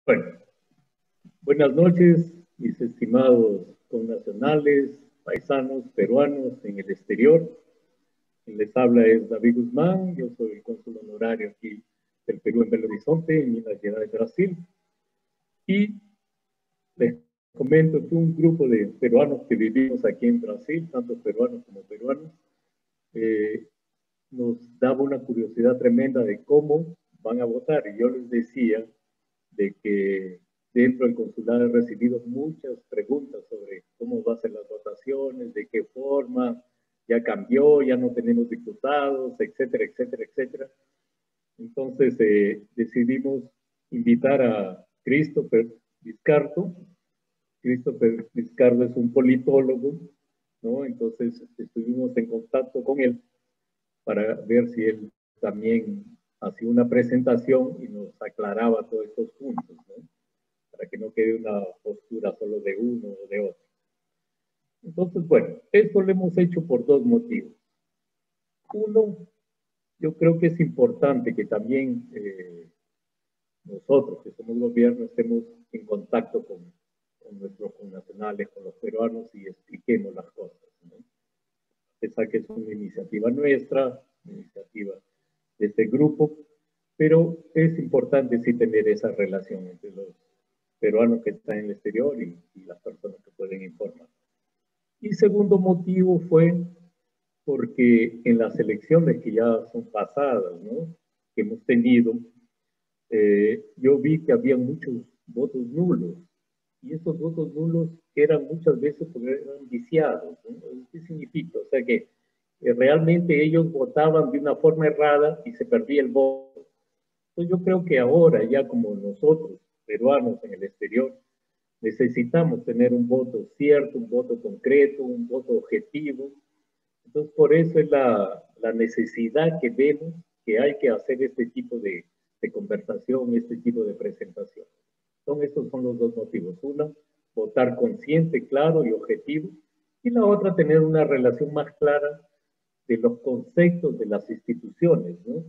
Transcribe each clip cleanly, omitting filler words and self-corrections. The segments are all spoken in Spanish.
Bueno, buenas noches, mis estimados connacionales, paisanos, peruanos en el exterior. Quien les habla es David Guzmán, yo soy el cónsul honorario aquí del Perú en Belo Horizonte, en Minas Gerais, Brasil. Y les comento que un grupo de peruanos que vivimos aquí en Brasil, tanto peruanos como peruanos, nos daba una curiosidad tremenda de cómo van a votar. Y yo les decía de que dentro del consulado he recibido muchas preguntas sobre cómo va a ser las votaciones, de qué forma, ya cambió, ya no tenemos diputados, etcétera, etcétera, etcétera. Entonces decidimos invitar a Christopher Vizcardo. Christopher Vizcardo es un politólogo, ¿no? Entonces estuvimos en contacto con él para ver si él también hacía una presentación y nos aclaraba todos estos puntos, ¿no? Para que no quede una postura solo de uno o de otro. Entonces, bueno, esto lo hemos hecho por dos motivos. Uno, yo creo que es importante que también nosotros, que somos gobierno, estemos en contacto con nuestros connacionales, con los peruanos y expliquemos las cosas, ¿no? Esa que es una iniciativa nuestra, una iniciativa de este grupo, pero es importante sí tener esa relación entre los peruanos que están en el exterior y las personas que pueden informar. Y segundo motivo fue porque en las elecciones que ya son pasadas, ¿no?, que hemos tenido, yo vi que había muchos votos nulos, y esos votos nulos eran muchas veces porque eran viciados, ¿no? ¿Qué significa? O sea que realmente ellos votaban de una forma errada y se perdía el voto. Entonces yo creo que ahora, ya como nosotros, peruanos en el exterior, necesitamos tener un voto cierto, un voto concreto, un voto objetivo. Entonces por eso es la necesidad que vemos que hay que hacer este tipo de conversación, este tipo de presentación. Estos son los dos motivos. Uno, votar consciente, claro y objetivo. Y la otra, tener una relación más clara de los conceptos de las instituciones, ¿no?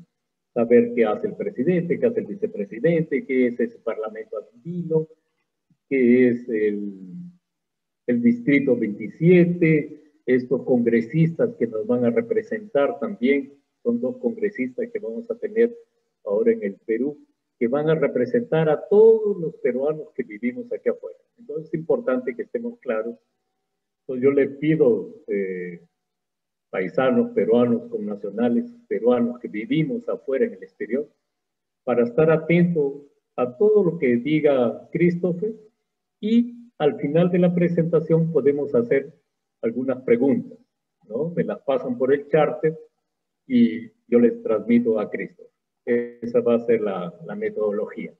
Saber qué hace el presidente, qué hace el vicepresidente, qué es ese parlamento andino, qué es el distrito 27, estos congresistas que nos van a representar también, son dos congresistas que vamos a tener ahora en el Perú, que van a representar a todos los peruanos que vivimos aquí afuera. Entonces es importante que estemos claros. Entonces yo le pido, paisanos peruanos, connacionales peruanos que vivimos afuera en el exterior, para estar atento a todo lo que diga Christopher, y al final de la presentación podemos hacer algunas preguntas, ¿no? Me las pasan por el charter y yo les transmito a Christopher. Esa va a ser la metodología.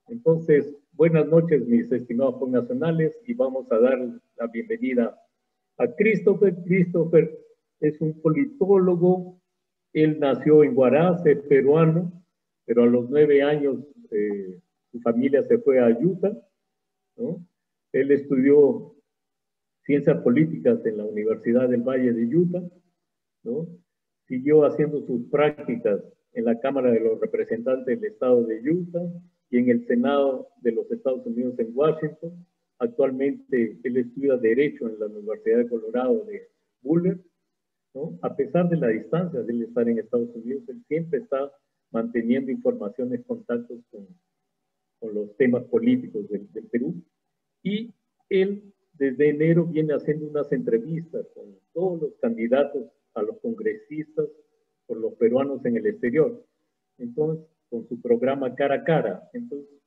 Entonces, buenas noches, mis estimados connacionales, y vamos a dar la bienvenida a Christopher. Christopher es un politólogo. Él nació en Huaraz, es peruano, pero a los 9 años su familia se fue a Utah, ¿no? Él estudió ciencias políticas en la Universidad del Valle de Utah, ¿no? Siguió haciendo sus prácticas en la Cámara de los Representantes del Estado de Utah y en el Senado de los Estados Unidos en Washington. Actualmente él estudia Derecho en la Universidad de Colorado de Boulder, ¿no? A pesar de la distancia de él estar en Estados Unidos, él siempre está manteniendo informaciones, contactos con los temas políticos del Perú. Y él desde enero viene haciendo unas entrevistas con todos los candidatos a los congresistas por los peruanos en el exterior. Entonces, con su programa Cara a Cara. Entonces,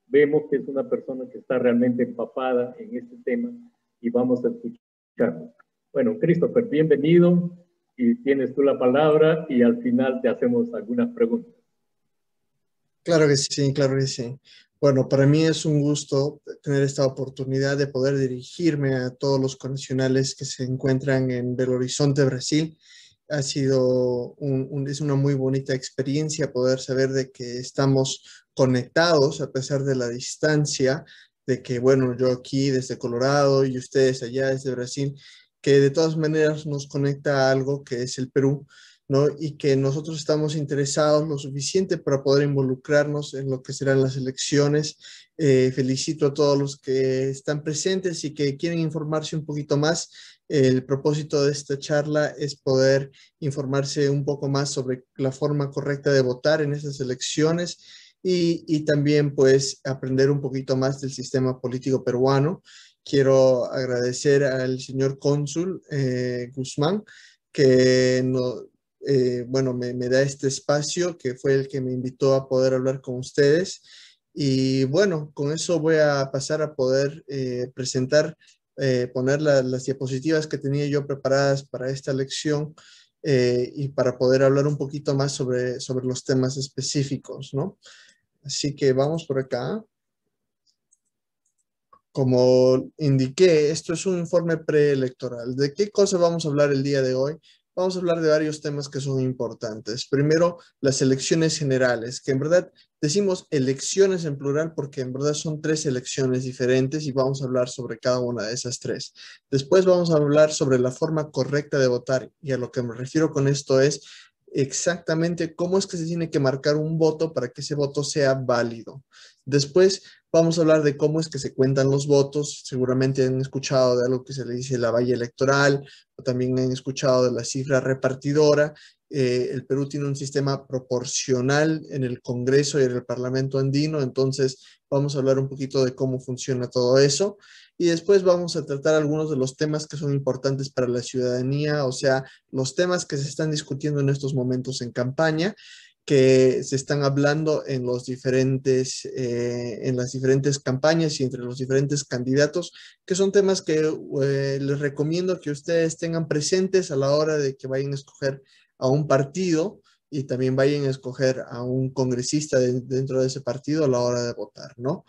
vemos que es una persona que está realmente empapada en este tema y vamos a escucharlo. Bueno, Christopher, bienvenido, y tienes tú la palabra y al final te hacemos algunas preguntas. Claro que sí, claro que sí. Bueno, para mí es un gusto tener esta oportunidad de poder dirigirme a todos los connacionales que se encuentran en Belo Horizonte, Brasil. Ha sido es una muy bonita experiencia poder saber de que estamos conectados a pesar de la distancia, de que, bueno, yo aquí desde Colorado y ustedes allá desde Brasil, que de todas maneras nos conecta a algo que es el Perú, ¿no? Y que nosotros estamos interesados lo suficiente para poder involucrarnos en lo que serán las elecciones Felicito a todos los que están presentes y que quieren informarse un poquito más. El propósito de esta charla es poder informarse un poco más sobre la forma correcta de votar en estas elecciones y también pues aprender un poquito más del sistema político peruano. Quiero agradecer al señor cónsul Guzmán que bueno, me da este espacio, que fue el que me invitó a poder hablar con ustedes. Y bueno, con eso voy a pasar a poder presentar, poner las diapositivas que tenía yo preparadas para esta lección y para poder hablar un poquito más sobre los temas específicos, ¿no? Así que vamos por acá. Como indiqué, esto es un informe preelectoral. ¿De qué cosa vamos a hablar el día de hoy? Vamos a hablar de varios temas que son importantes. Primero, las elecciones generales, que en verdad decimos elecciones en plural porque en verdad son 3 elecciones diferentes y vamos a hablar sobre cada una de esas 3. Después vamos a hablar sobre la forma correcta de votar y a lo que me refiero con esto es exactamente cómo es que se tiene que marcar un voto para que ese voto sea válido. Después vamos a hablar de cómo es que se cuentan los votos. Seguramente han escuchado de algo que se le dice la valla electoral, o también han escuchado de la cifra repartidora. El Perú tiene un sistema proporcional en el Congreso y en el Parlamento andino, entonces vamos a hablar un poquito de cómo funciona todo eso. Y después vamos a tratar algunos de los temas que son importantes para la ciudadanía, o sea, los temas que se están discutiendo en estos momentos en campaña, que se están hablando en en las diferentes campañas y entre los diferentes candidatos, que son temas que les recomiendo que ustedes tengan presentes a la hora de que vayan a escoger a un partido y también vayan a escoger a un congresista dentro de ese partido a la hora de votar, ¿no?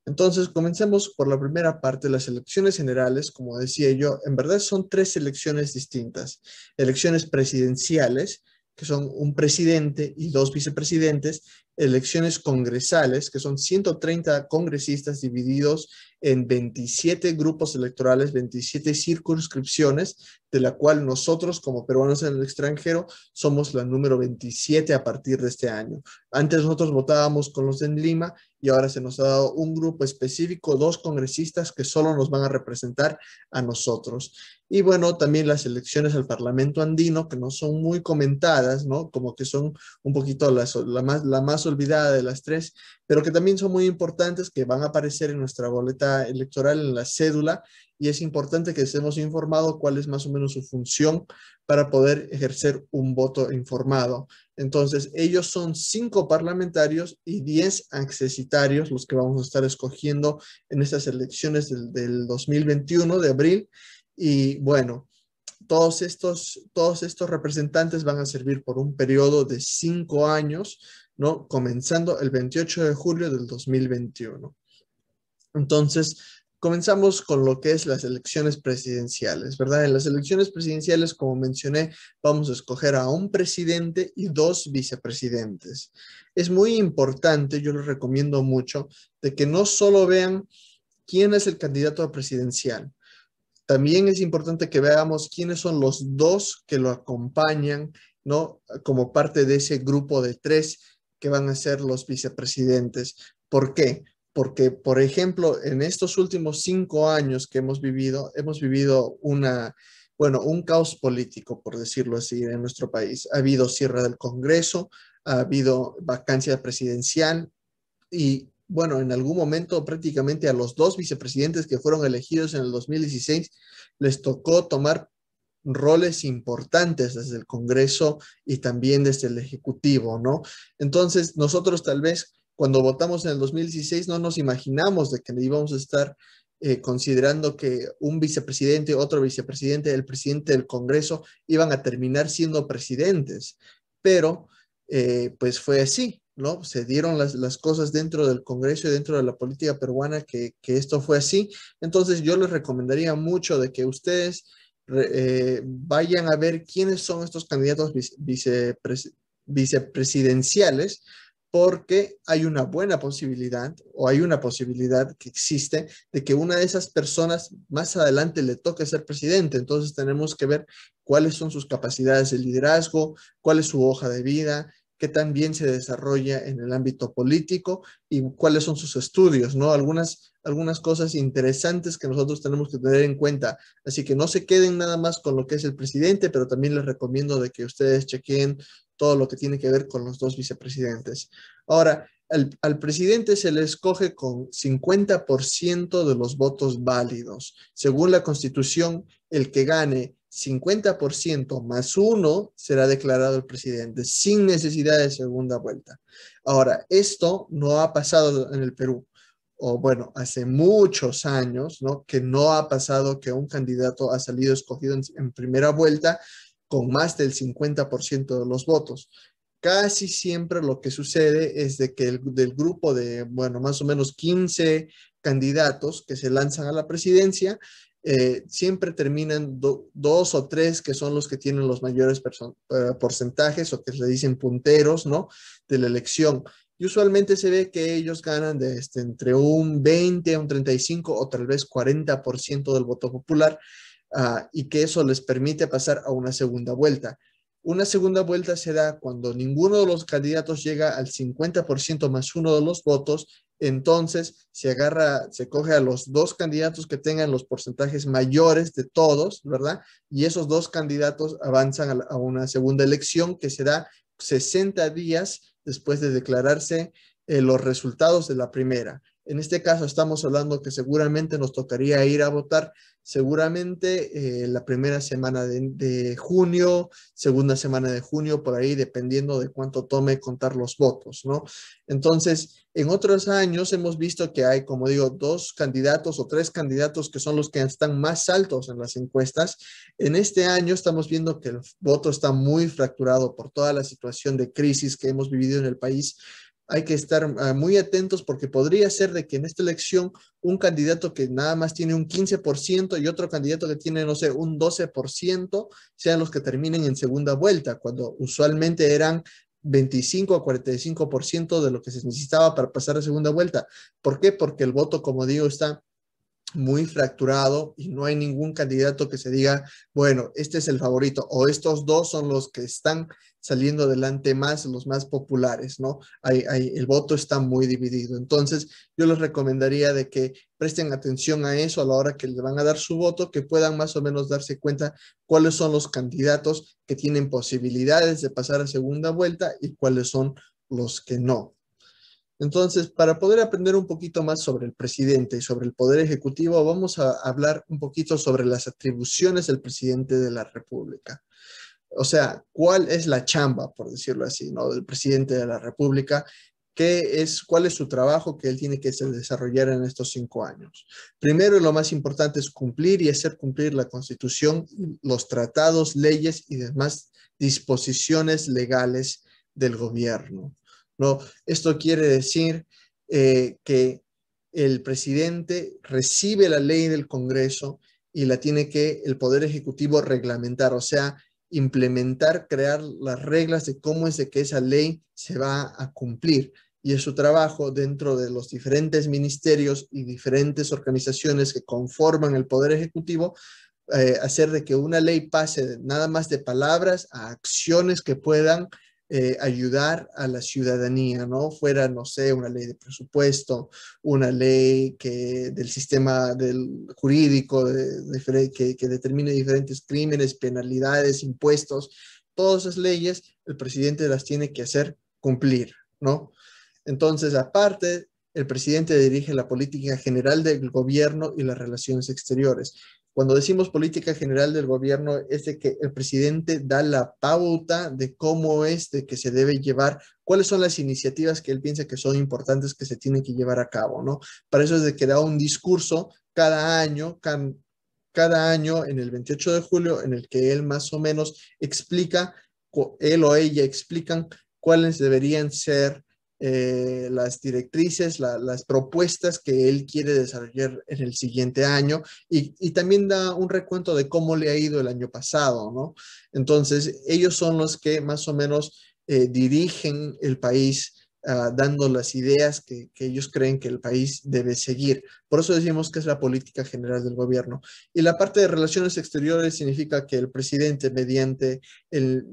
Entonces, comencemos por la primera parte, las elecciones generales. Como decía yo, en verdad son 3 elecciones distintas. Elecciones presidenciales, que son un presidente y 2 vicepresidentes. Elecciones congresales, que son 130 congresistas divididos en 27 grupos electorales, 27 circunscripciones, de la cual nosotros como peruanos en el extranjero somos la número 27 a partir de este año. Antes nosotros votábamos con los de Lima y ahora se nos ha dado un grupo específico, 2 congresistas que solo nos van a representar a nosotros. Y bueno, también las elecciones al Parlamento andino, que no son muy comentadas, ¿no? Como que son un poquito la más olvidada de las 3, pero que también son muy importantes, que van a aparecer en nuestra boleta electoral, en la cédula, y es importante que estemos informados cuál es más o menos su función para poder ejercer un voto informado. Entonces, ellos son 5 parlamentarios y 10 accesitarios los que vamos a estar escogiendo en estas elecciones del 2021 de abril. Y bueno, todos estos representantes van a servir por un periodo de 5 años, ¿no? Comenzando el 28 de julio del 2021. Entonces, comenzamos con lo que es las elecciones presidenciales, ¿verdad? En las elecciones presidenciales, como mencioné, vamos a escoger a un presidente y 2 vicepresidentes. Es muy importante, yo les recomiendo mucho, de que no solo vean quién es el candidato presidencial, también es importante que veamos quiénes son los 2 que lo acompañan, ¿no? Como parte de ese grupo de 3 que van a ser los vicepresidentes. ¿Por qué? Porque, por ejemplo, en estos últimos 5 años que hemos vivido un caos político, por decirlo así, en nuestro país. Ha habido cierre del Congreso, ha habido vacancia presidencial, y bueno, en algún momento prácticamente a los 2 vicepresidentes que fueron elegidos en el 2016 les tocó tomar roles importantes desde el Congreso y también desde el Ejecutivo, ¿no? Entonces, nosotros tal vez cuando votamos en el 2016 no nos imaginamos de que íbamos a estar considerando que un vicepresidente, otro vicepresidente, el presidente del Congreso iban a terminar siendo presidentes, pero pues fue así, ¿no? Se dieron las cosas dentro del Congreso y dentro de la política peruana que esto fue así. Entonces yo les recomendaría mucho de que ustedes vayan a ver quiénes son estos candidatos vicepresidenciales, porque hay una buena posibilidad o hay una posibilidad que existe de que una de esas personas más adelante le toque ser presidente. Entonces tenemos que ver cuáles son sus capacidades de liderazgo, cuál es su hoja de vida, qué tan bien se desarrolla en el ámbito político y cuáles son sus estudios, ¿no? Algunas cosas interesantes que nosotros tenemos que tener en cuenta. Así que no se queden nada más con lo que es el presidente, pero también les recomiendo de que ustedes chequeen todo lo que tiene que ver con los dos vicepresidentes. Ahora, al presidente se le escoge con 50% de los votos válidos. Según la Constitución, el que gane 50% más uno será declarado el presidente sin necesidad de segunda vuelta. Ahora, esto no ha pasado en el Perú, o bueno, hace muchos años, ¿no? Que no ha pasado que un candidato ha salido escogido en primera vuelta con más del 50% de los votos. Casi siempre lo que sucede es de que del grupo de, bueno, más o menos 15 candidatos que se lanzan a la presidencia, siempre terminan dos o tres que son los que tienen los mayores porcentajes o que se le dicen punteros, ¿no? De la elección. Y usualmente se ve que ellos ganan de entre un 20 a un 35 o tal vez 40% del voto popular, y que eso les permite pasar a una segunda vuelta. Una segunda vuelta se da cuando ninguno de los candidatos llega al 50% más uno de los votos. Entonces se coge a los dos candidatos que tengan los porcentajes mayores de todos, ¿verdad? Y esos dos candidatos avanzan a una segunda elección que se da 60 días después de declararse los resultados de la primera. En este caso estamos hablando que seguramente nos tocaría ir a votar seguramente la primera semana de junio, segunda semana de junio, por ahí, dependiendo de cuánto tome contar los votos, ¿no? Entonces, en otros años hemos visto que hay, como digo, dos candidatos o tres candidatos que son los que están más altos en las encuestas. En este año estamos viendo que el voto está muy fracturado por toda la situación de crisis que hemos vivido en el país. Hay que estar muy atentos porque podría ser de que en esta elección un candidato que nada más tiene un 15% y otro candidato que tiene, no sé, un 12% sean los que terminen en segunda vuelta, cuando usualmente eran 25 a 45% de lo que se necesitaba para pasar a segunda vuelta. ¿Por qué? Porque el voto, como digo, está muy fracturado y no hay ningún candidato que se diga, bueno, este es el favorito o estos dos son los que están saliendo adelante más, los más populares, ¿no? El voto está muy dividido. Entonces, yo les recomendaría de que presten atención a eso a la hora que le van a dar su voto, que puedan más o menos darse cuenta cuáles son los candidatos que tienen posibilidades de pasar a segunda vuelta y cuáles son los que no. Entonces, para poder aprender un poquito más sobre el presidente y sobre el poder ejecutivo, vamos a hablar un poquito sobre las atribuciones del presidente de la República. O sea, ¿cuál es la chamba, por decirlo así, ¿no? Del presidente de la República? ¿Cuál es su trabajo que él tiene que desarrollar en estos 5 años? Primero, y lo más importante es cumplir y hacer cumplir la Constitución, los tratados, leyes y demás disposiciones legales del gobierno, ¿no? Esto quiere decir que el presidente recibe la ley del Congreso y la tiene que el Poder Ejecutivo reglamentar, o sea, implementar, crear las reglas de cómo es de que esa ley se va a cumplir. Y es su trabajo dentro de los diferentes ministerios y diferentes organizaciones que conforman el Poder Ejecutivo, hacer de que una ley pase nada más de palabras a acciones que puedan ayudar a la ciudadanía, ¿no? Fuera, no sé, una ley de presupuesto, una ley del sistema jurídico que determine diferentes crímenes, penalidades, impuestos. Todas esas leyes el presidente las tiene que hacer cumplir, ¿no? Entonces, aparte, el presidente dirige la política general del gobierno y las relaciones exteriores. Cuando decimos política general del gobierno, es de que el presidente da la pauta de cómo es de que se debe llevar, cuáles son las iniciativas que él piensa que son importantes que se tienen que llevar a cabo, ¿no? Para eso es de que da un discurso cada año en el 28 de julio, en el que él más o menos explica, él o ella explican cuáles deberían ser las directrices, las propuestas que él quiere desarrollar en el siguiente año y también da un recuento de cómo le ha ido el año pasado, ¿no? Entonces, ellos son los que más o menos dirigen el país dando las ideas que ellos creen que el país debe seguir. Por eso decimos que es la política general del gobierno. Y la parte de relaciones exteriores significa que el presidente, mediante el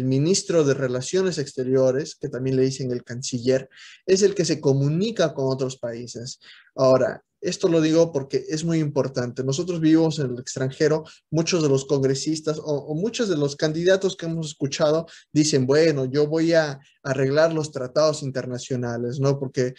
ministro de Relaciones Exteriores, que también le dicen el canciller, es el que se comunica con otros países. Ahora, esto lo digo porque es muy importante. Nosotros vivimos en el extranjero, muchos de los congresistas o muchos de los candidatos que hemos escuchado dicen, bueno, yo voy a arreglar los tratados internacionales, ¿no? Porque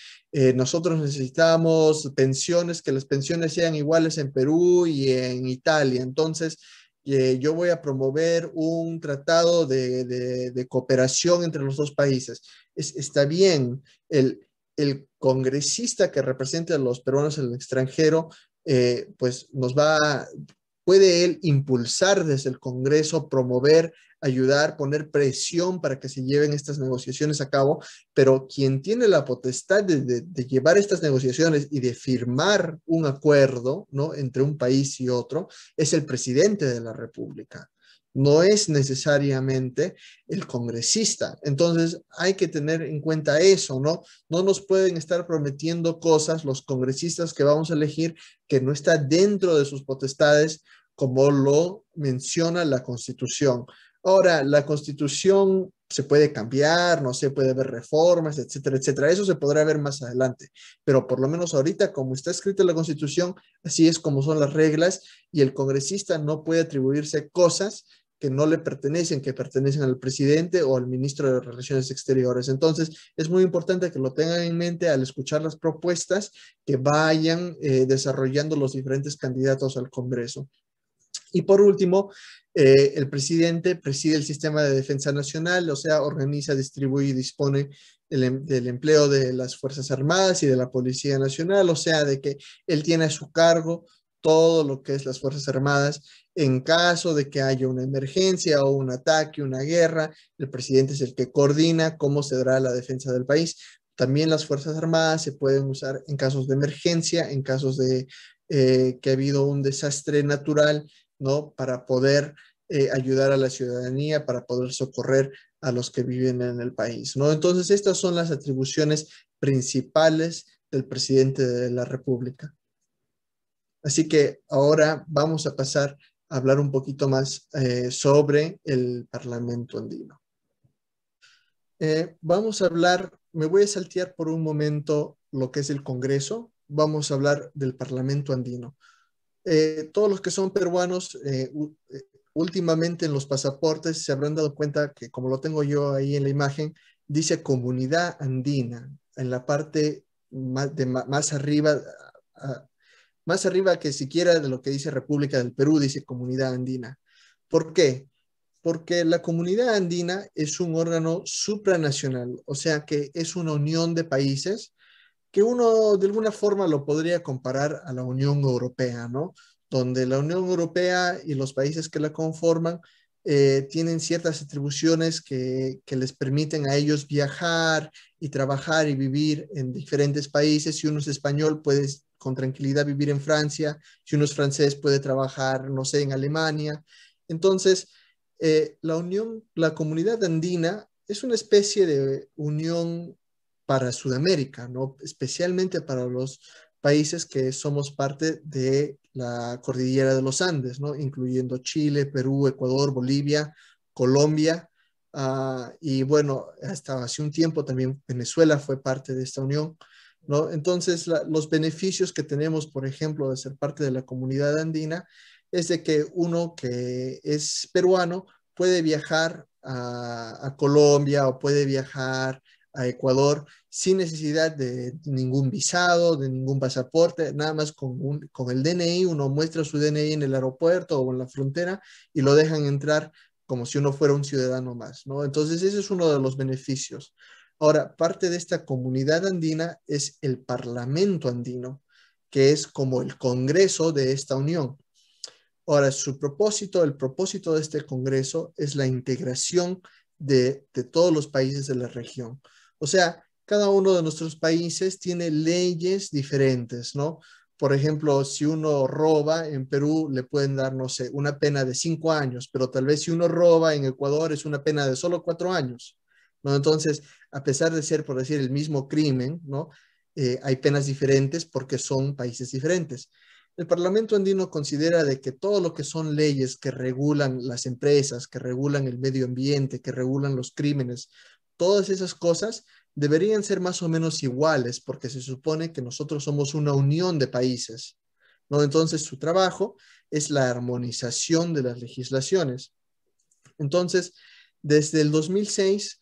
nosotros necesitamos pensiones, que las pensiones sean iguales en Perú y en Italia. Entonces, yo voy a promover un tratado de cooperación entre los dos países. Está bien, el congresista que represente a los peruanos en el extranjero, pues puede él impulsar desde el Congreso, promover, ayudar, poner presión para que se lleven estas negociaciones a cabo, pero quien tiene la potestad de llevar estas negociaciones y de firmar un acuerdo, ¿no?, entre un país y otro, es el presidente de la República. No es necesariamente el congresista. Entonces hay que tener en cuenta eso, ¿no? No nos pueden estar prometiendo cosas los congresistas que vamos a elegir que no está dentro de sus potestades, como lo menciona la Constitución. Ahora, la Constitución se puede cambiar, no sé, puede haber reformas, etcétera, etcétera. Eso se podrá ver más adelante, pero por lo menos ahorita, como está escrita la Constitución, así es como son las reglas, y el congresista no puede atribuirse cosas que no le pertenecen, que pertenecen al presidente o al ministro de Relaciones Exteriores. Entonces, es muy importante que lo tengan en mente al escuchar las propuestas que vayan desarrollando los diferentes candidatos al Congreso. Y por último, el presidente preside el sistema de defensa nacional, o sea, organiza, distribuye y dispone del empleo de las Fuerzas Armadas y de la Policía Nacional, o sea, de que él tiene a su cargo todo lo que es las Fuerzas Armadas. En caso de que haya una emergencia o un ataque, una guerra, el presidente es el que coordina cómo se dará la defensa del país. También las Fuerzas Armadas se pueden usar en casos de emergencia, en casos de que ha habido un desastre natural, ¿no?, para poder ayudar a la ciudadanía, para poder socorrer a los que viven en el país, ¿no? Entonces, estas son las atribuciones principales del presidente de la República. Así que ahora vamos a pasar a hablar un poquito más sobre el Parlamento andino. Vamos a hablar, me voy a saltear por un momento lo que es el Congreso, vamos a hablar del Parlamento andino. Todos los que son peruanos, últimamente en los pasaportes se habrán dado cuenta que, como lo tengo yo ahí en la imagen, dice Comunidad Andina, en la parte más arriba, más arriba que siquiera de lo que dice República del Perú, dice Comunidad Andina. ¿Por qué? Porque la Comunidad Andina es un órgano supranacional, o sea que es una unión de países que uno de alguna forma lo podría comparar a la Unión Europea, ¿no? Donde la Unión Europea y los países que la conforman tienen ciertas atribuciones que les permiten a ellos viajar y trabajar y vivir en diferentes países. Si uno es español, puede con tranquilidad vivir en Francia. Si uno es francés, puede trabajar, no sé, en Alemania. Entonces, la Comunidad Andina es una especie de unión para Sudamérica, ¿no? Especialmente para los países que somos parte de la cordillera de los Andes, ¿no? Incluyendo Chile, Perú, Ecuador, Bolivia, Colombia, y bueno, hasta hace un tiempo también Venezuela fue parte de esta unión, ¿no? Entonces, los beneficios que tenemos, por ejemplo, de ser parte de la Comunidad Andina, es de que uno que es peruano puede viajar a Colombia o puede viajar a Ecuador sin necesidad de ningún visado, de ningún pasaporte, nada más con el DNI, uno muestra su DNI en el aeropuerto o en la frontera y lo dejan entrar como si uno fuera un ciudadano más, ¿no? Entonces ese es uno de los beneficios. Ahora, parte de esta Comunidad Andina es el Parlamento Andino, que es como el Congreso de esta unión. Ahora, el propósito de este Congreso es la integración de todos los países de la región. O sea, cada uno de nuestros países tiene leyes diferentes, ¿no? Por ejemplo, si uno roba en Perú, le pueden dar, no sé, una pena de 5 años, pero tal vez si uno roba en Ecuador es una pena de solo 4 años, ¿no? Entonces, a pesar de ser, por decir, el mismo crimen, ¿no? Hay penas diferentes porque son países diferentes. El Parlamento andino considera de que todo lo que son leyes que regulan las empresas, que regulan el medio ambiente, que regulan los crímenes, todas esas cosas deberían ser más o menos iguales porque se supone que nosotros somos una unión de países, ¿no? Entonces su trabajo es la armonización de las legislaciones. Entonces, desde el 2006,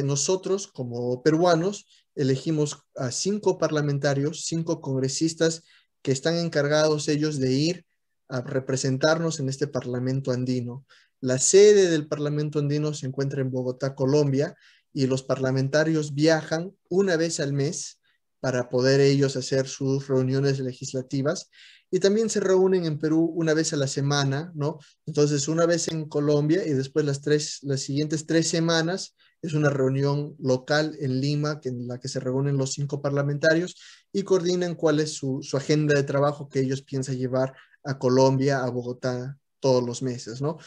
nosotros como peruanos elegimos a 5 parlamentarios, 5 congresistas que están encargados ellos de ir a representarnos en este Parlamento andino. La sede del Parlamento andino se encuentra en Bogotá, Colombia, y los parlamentarios viajan una vez al mes para poder ellos hacer sus reuniones legislativas y también se reúnen en Perú una vez a la semana, ¿no? Entonces, una vez en Colombia y después las siguientes 3 semanas es una reunión local en Lima en la que se reúnen los 5 parlamentarios y coordinan cuál es su agenda de trabajo que ellos piensan llevar a Colombia, a Bogotá todos los meses, ¿no?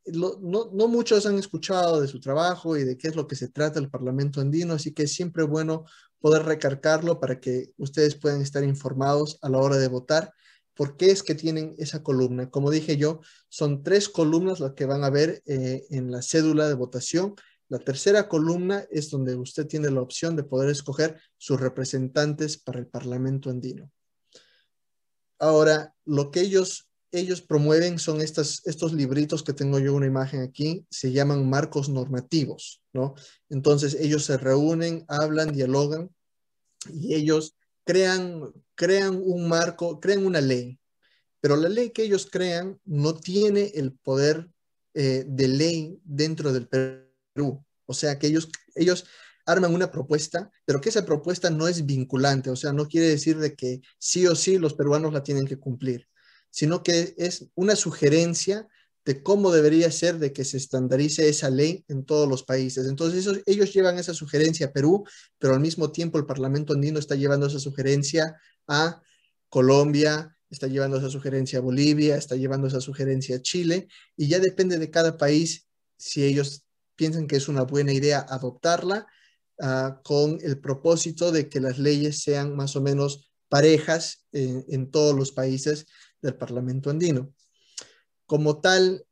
No muchos han escuchado de su trabajo y de qué es lo que se trata el Parlamento andino, así que es siempre bueno poder recargarlo para que ustedes puedan estar informados a la hora de votar. ¿Por qué es que tienen esa columna? Como dije yo, son 3 columnas las que van a ver en la cédula de votación. La tercera columna es donde usted tiene la opción de poder escoger sus representantes para el Parlamento andino. Ahora, lo que ellos promueven son estos libritos que tengo yo una imagen aquí, se llaman marcos normativos, ¿no? Entonces ellos se reúnen, hablan, dialogan y ellos crean un marco, crean una ley, pero la ley que ellos crean no tiene el poder de ley dentro del Perú. O sea, que ellos arman una propuesta, pero que esa propuesta no es vinculante, o sea, no quiere decir de que sí o sí los peruanos la tienen que cumplir, sino que es una sugerencia de cómo debería ser de que se estandarice esa ley en todos los países. Entonces ellos llevan esa sugerencia a Perú, pero al mismo tiempo el Parlamento andino está llevando esa sugerencia a Colombia, está llevando esa sugerencia a Bolivia, está llevando esa sugerencia a Chile, y ya depende de cada país si ellos piensan que es una buena idea adoptarla con el propósito de que las leyes sean más o menos parejas en todos los países del Parlamento andino. Como tal,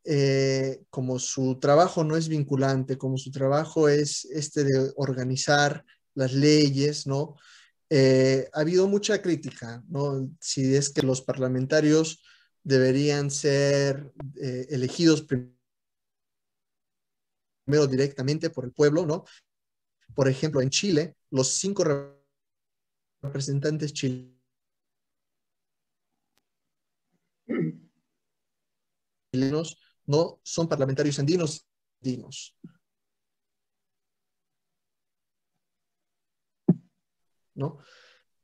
como su trabajo no es vinculante, como su trabajo es de organizar las leyes, ¿no? Ha habido mucha crítica, ¿no? Si es que los parlamentarios deberían ser elegidos primero directamente por el pueblo, ¿no? Por ejemplo, en Chile, los 5 representantes chilenos no son parlamentarios andinos, ¿no?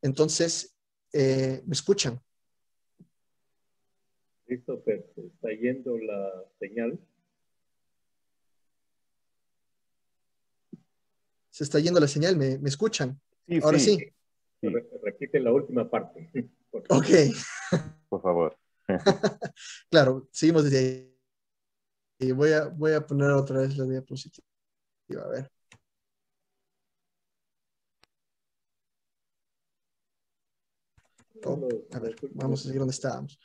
Entonces, ¿me escuchan? Christopher, se está yendo la señal. Se está yendo la señal, ¿me escuchan? Sí, Ahora sí. sí. Sí. Repite la última parte. Ok. Por favor. Claro, seguimos desde ahí. Y voy a poner otra vez la diapositiva. A ver. Oh, a ver, vamos a seguir donde estábamos.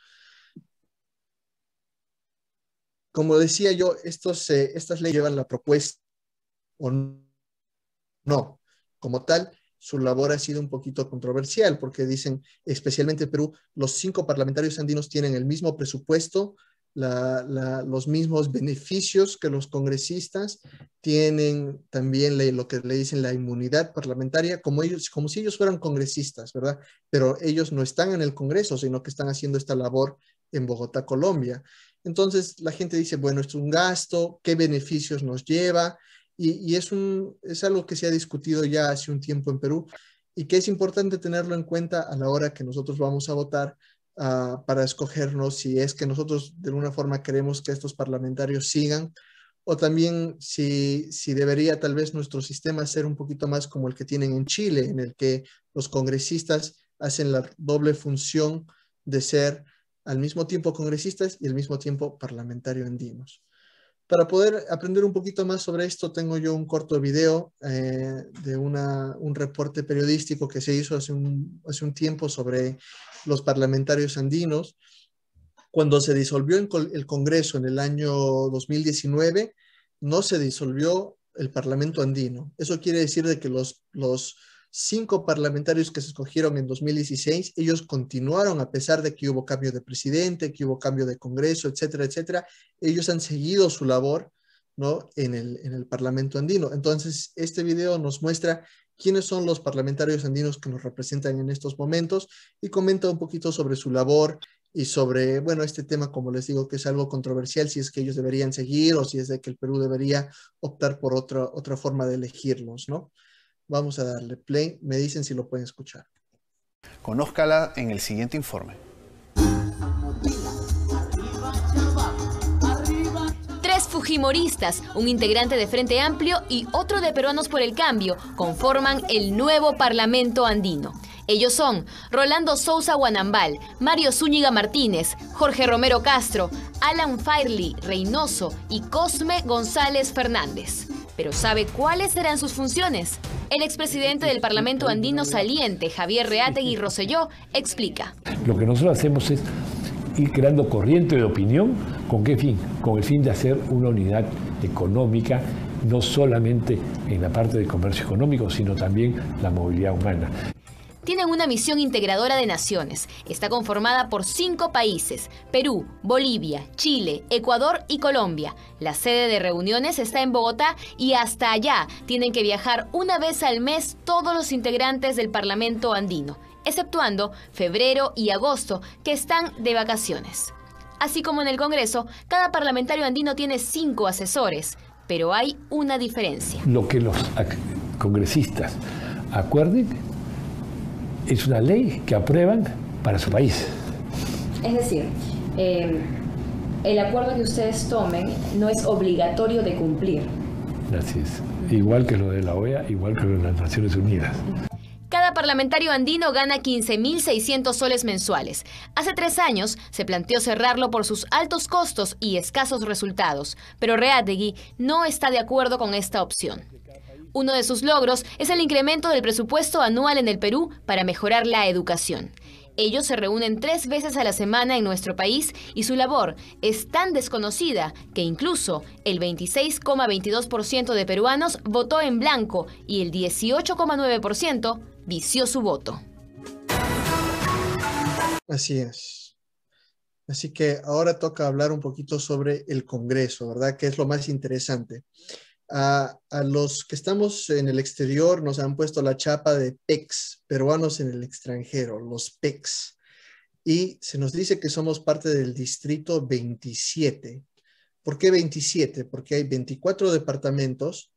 Como decía yo, estas leyes llevan la propuesta o no. Como tal, su labor ha sido un poquito controversial porque dicen, especialmente en Perú, los 5 parlamentarios andinos tienen el mismo presupuesto, los mismos beneficios que los congresistas, tienen también lo que le dicen la inmunidad parlamentaria, como si ellos fueran congresistas, ¿verdad? Pero ellos no están en el Congreso, sino que están haciendo esta labor en Bogotá, Colombia. Entonces la gente dice, bueno, esto es un gasto, ¿qué beneficios nos lleva? Y es algo que se ha discutido ya hace un tiempo en Perú y que es importante tenerlo en cuenta a la hora que nosotros vamos a votar para escogernos si es que nosotros de alguna forma queremos que estos parlamentarios sigan o también si debería tal vez nuestro sistema ser un poquito más como el que tienen en Chile, en el que los congresistas hacen la doble función de ser al mismo tiempo congresistas y al mismo tiempo parlamentario andinos. Para poder aprender un poquito más sobre esto, tengo yo un corto video de un reporte periodístico que se hizo hace un tiempo sobre los parlamentarios andinos. Cuando se disolvió el Congreso en el año 2019, no se disolvió el Parlamento andino. Eso quiere decir de que los 5 parlamentarios que se escogieron en 2016, ellos continuaron a pesar de que hubo cambio de presidente, que hubo cambio de Congreso, etcétera, etcétera. Ellos han seguido su labor, ¿no?, en el Parlamento andino. Entonces, este video nos muestra quiénes son los parlamentarios andinos que nos representan en estos momentos y comenta un poquito sobre su labor y sobre, bueno, este tema, como les digo, que es algo controversial, si es que ellos deberían seguir o si es de que el Perú debería optar por otra forma de elegirlos, ¿no? Vamos a darle play. Me dicen si lo pueden escuchar. Conózcala en el siguiente informe. 3 fujimoristas, un integrante de Frente Amplio y otro de Peruanos por el Cambio, conforman el nuevo Parlamento andino. Ellos son Rolando Sousa Guanambal, Mario Zúñiga Martínez, Jorge Romero Castro, Alan Fairley Reynoso y Cosme González Fernández. Pero ¿sabe cuáles serán sus funciones? El expresidente del Parlamento andino saliente, Javier Reátegui Rosselló, explica. Lo que nosotros hacemos es ir creando corriente de opinión. ¿Con qué fin? Con el fin de hacer una unidad económica, no solamente en la parte de comercio económico, sino también la movilidad humana. Tienen una misión integradora de naciones. Está conformada por 5 países: Perú, Bolivia, Chile, Ecuador y Colombia. La sede de reuniones está en Bogotá y hasta allá tienen que viajar una vez al mes todos los integrantes del Parlamento andino, exceptuando febrero y agosto, que están de vacaciones. Así como en el Congreso, cada parlamentario andino tiene 5 asesores, pero hay una diferencia. Lo que los congresistas acuerden es una ley que aprueban para su país. Es decir, el acuerdo que ustedes tomen no es obligatorio de cumplir. Así es. Igual que lo de la OEA, igual que lo de las Naciones Unidas. Cada parlamentario andino gana 15.600 soles mensuales. Hace 3 años se planteó cerrarlo por sus altos costos y escasos resultados, pero Reátegui no está de acuerdo con esta opción. Uno de sus logros es el incremento del presupuesto anual en el Perú para mejorar la educación. Ellos se reúnen 3 veces a la semana en nuestro país y su labor es tan desconocida que incluso el 26,22% de peruanos votó en blanco y el 18,9% vició su voto. Así es. Así que ahora toca hablar un poquito sobre el Congreso, ¿verdad? Que es lo más interesante. A los que estamos en el exterior nos han puesto la chapa de PECs, peruanos en el extranjero, los PECs. Y se nos dice que somos parte del distrito 27. ¿Por qué 27? Porque hay 24 departamentos,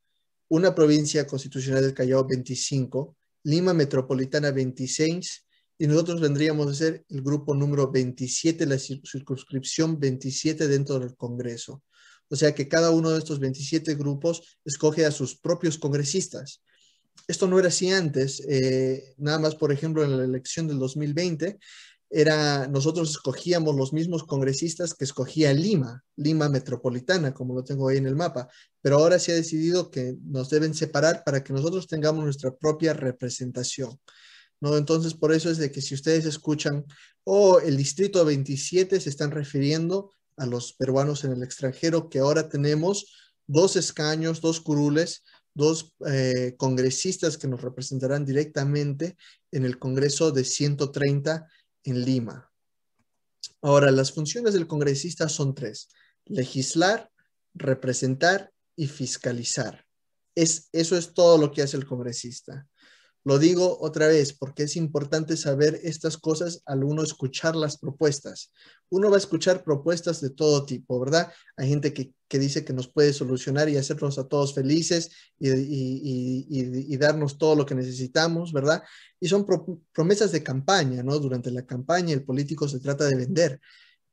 una provincia constitucional del Callao 25, Lima Metropolitana 26, y nosotros vendríamos a ser el grupo número 27, la circunscripción 27 dentro del Congreso. O sea que cada uno de estos 27 grupos escoge a sus propios congresistas. Esto no era así antes. Nada más, por ejemplo, en la elección del 2020, nosotros escogíamos los mismos congresistas que escogía Lima Metropolitana, como lo tengo ahí en el mapa. Pero ahora se ha decidido que nos deben separar para que nosotros tengamos nuestra propia representación, ¿no? Entonces, por eso es de que si ustedes escuchan, el distrito 27, se están refiriendo a los peruanos en el extranjero, que ahora tenemos 2 escaños, 2 curules, 2 congresistas que nos representarán directamente en el Congreso de 130 en Lima. Ahora, las funciones del congresista son 3: legislar, representar y fiscalizar. Eso es todo lo que hace el congresista. Lo digo otra vez porque es importante saber estas cosas al uno escuchar las propuestas. Uno va a escuchar propuestas de todo tipo, ¿verdad? Hay gente que dice que nos puede solucionar y hacernos a todos felices y darnos todo lo que necesitamos, ¿verdad? Y son promesas de campaña, ¿no? Durante la campaña el político se trata de vender,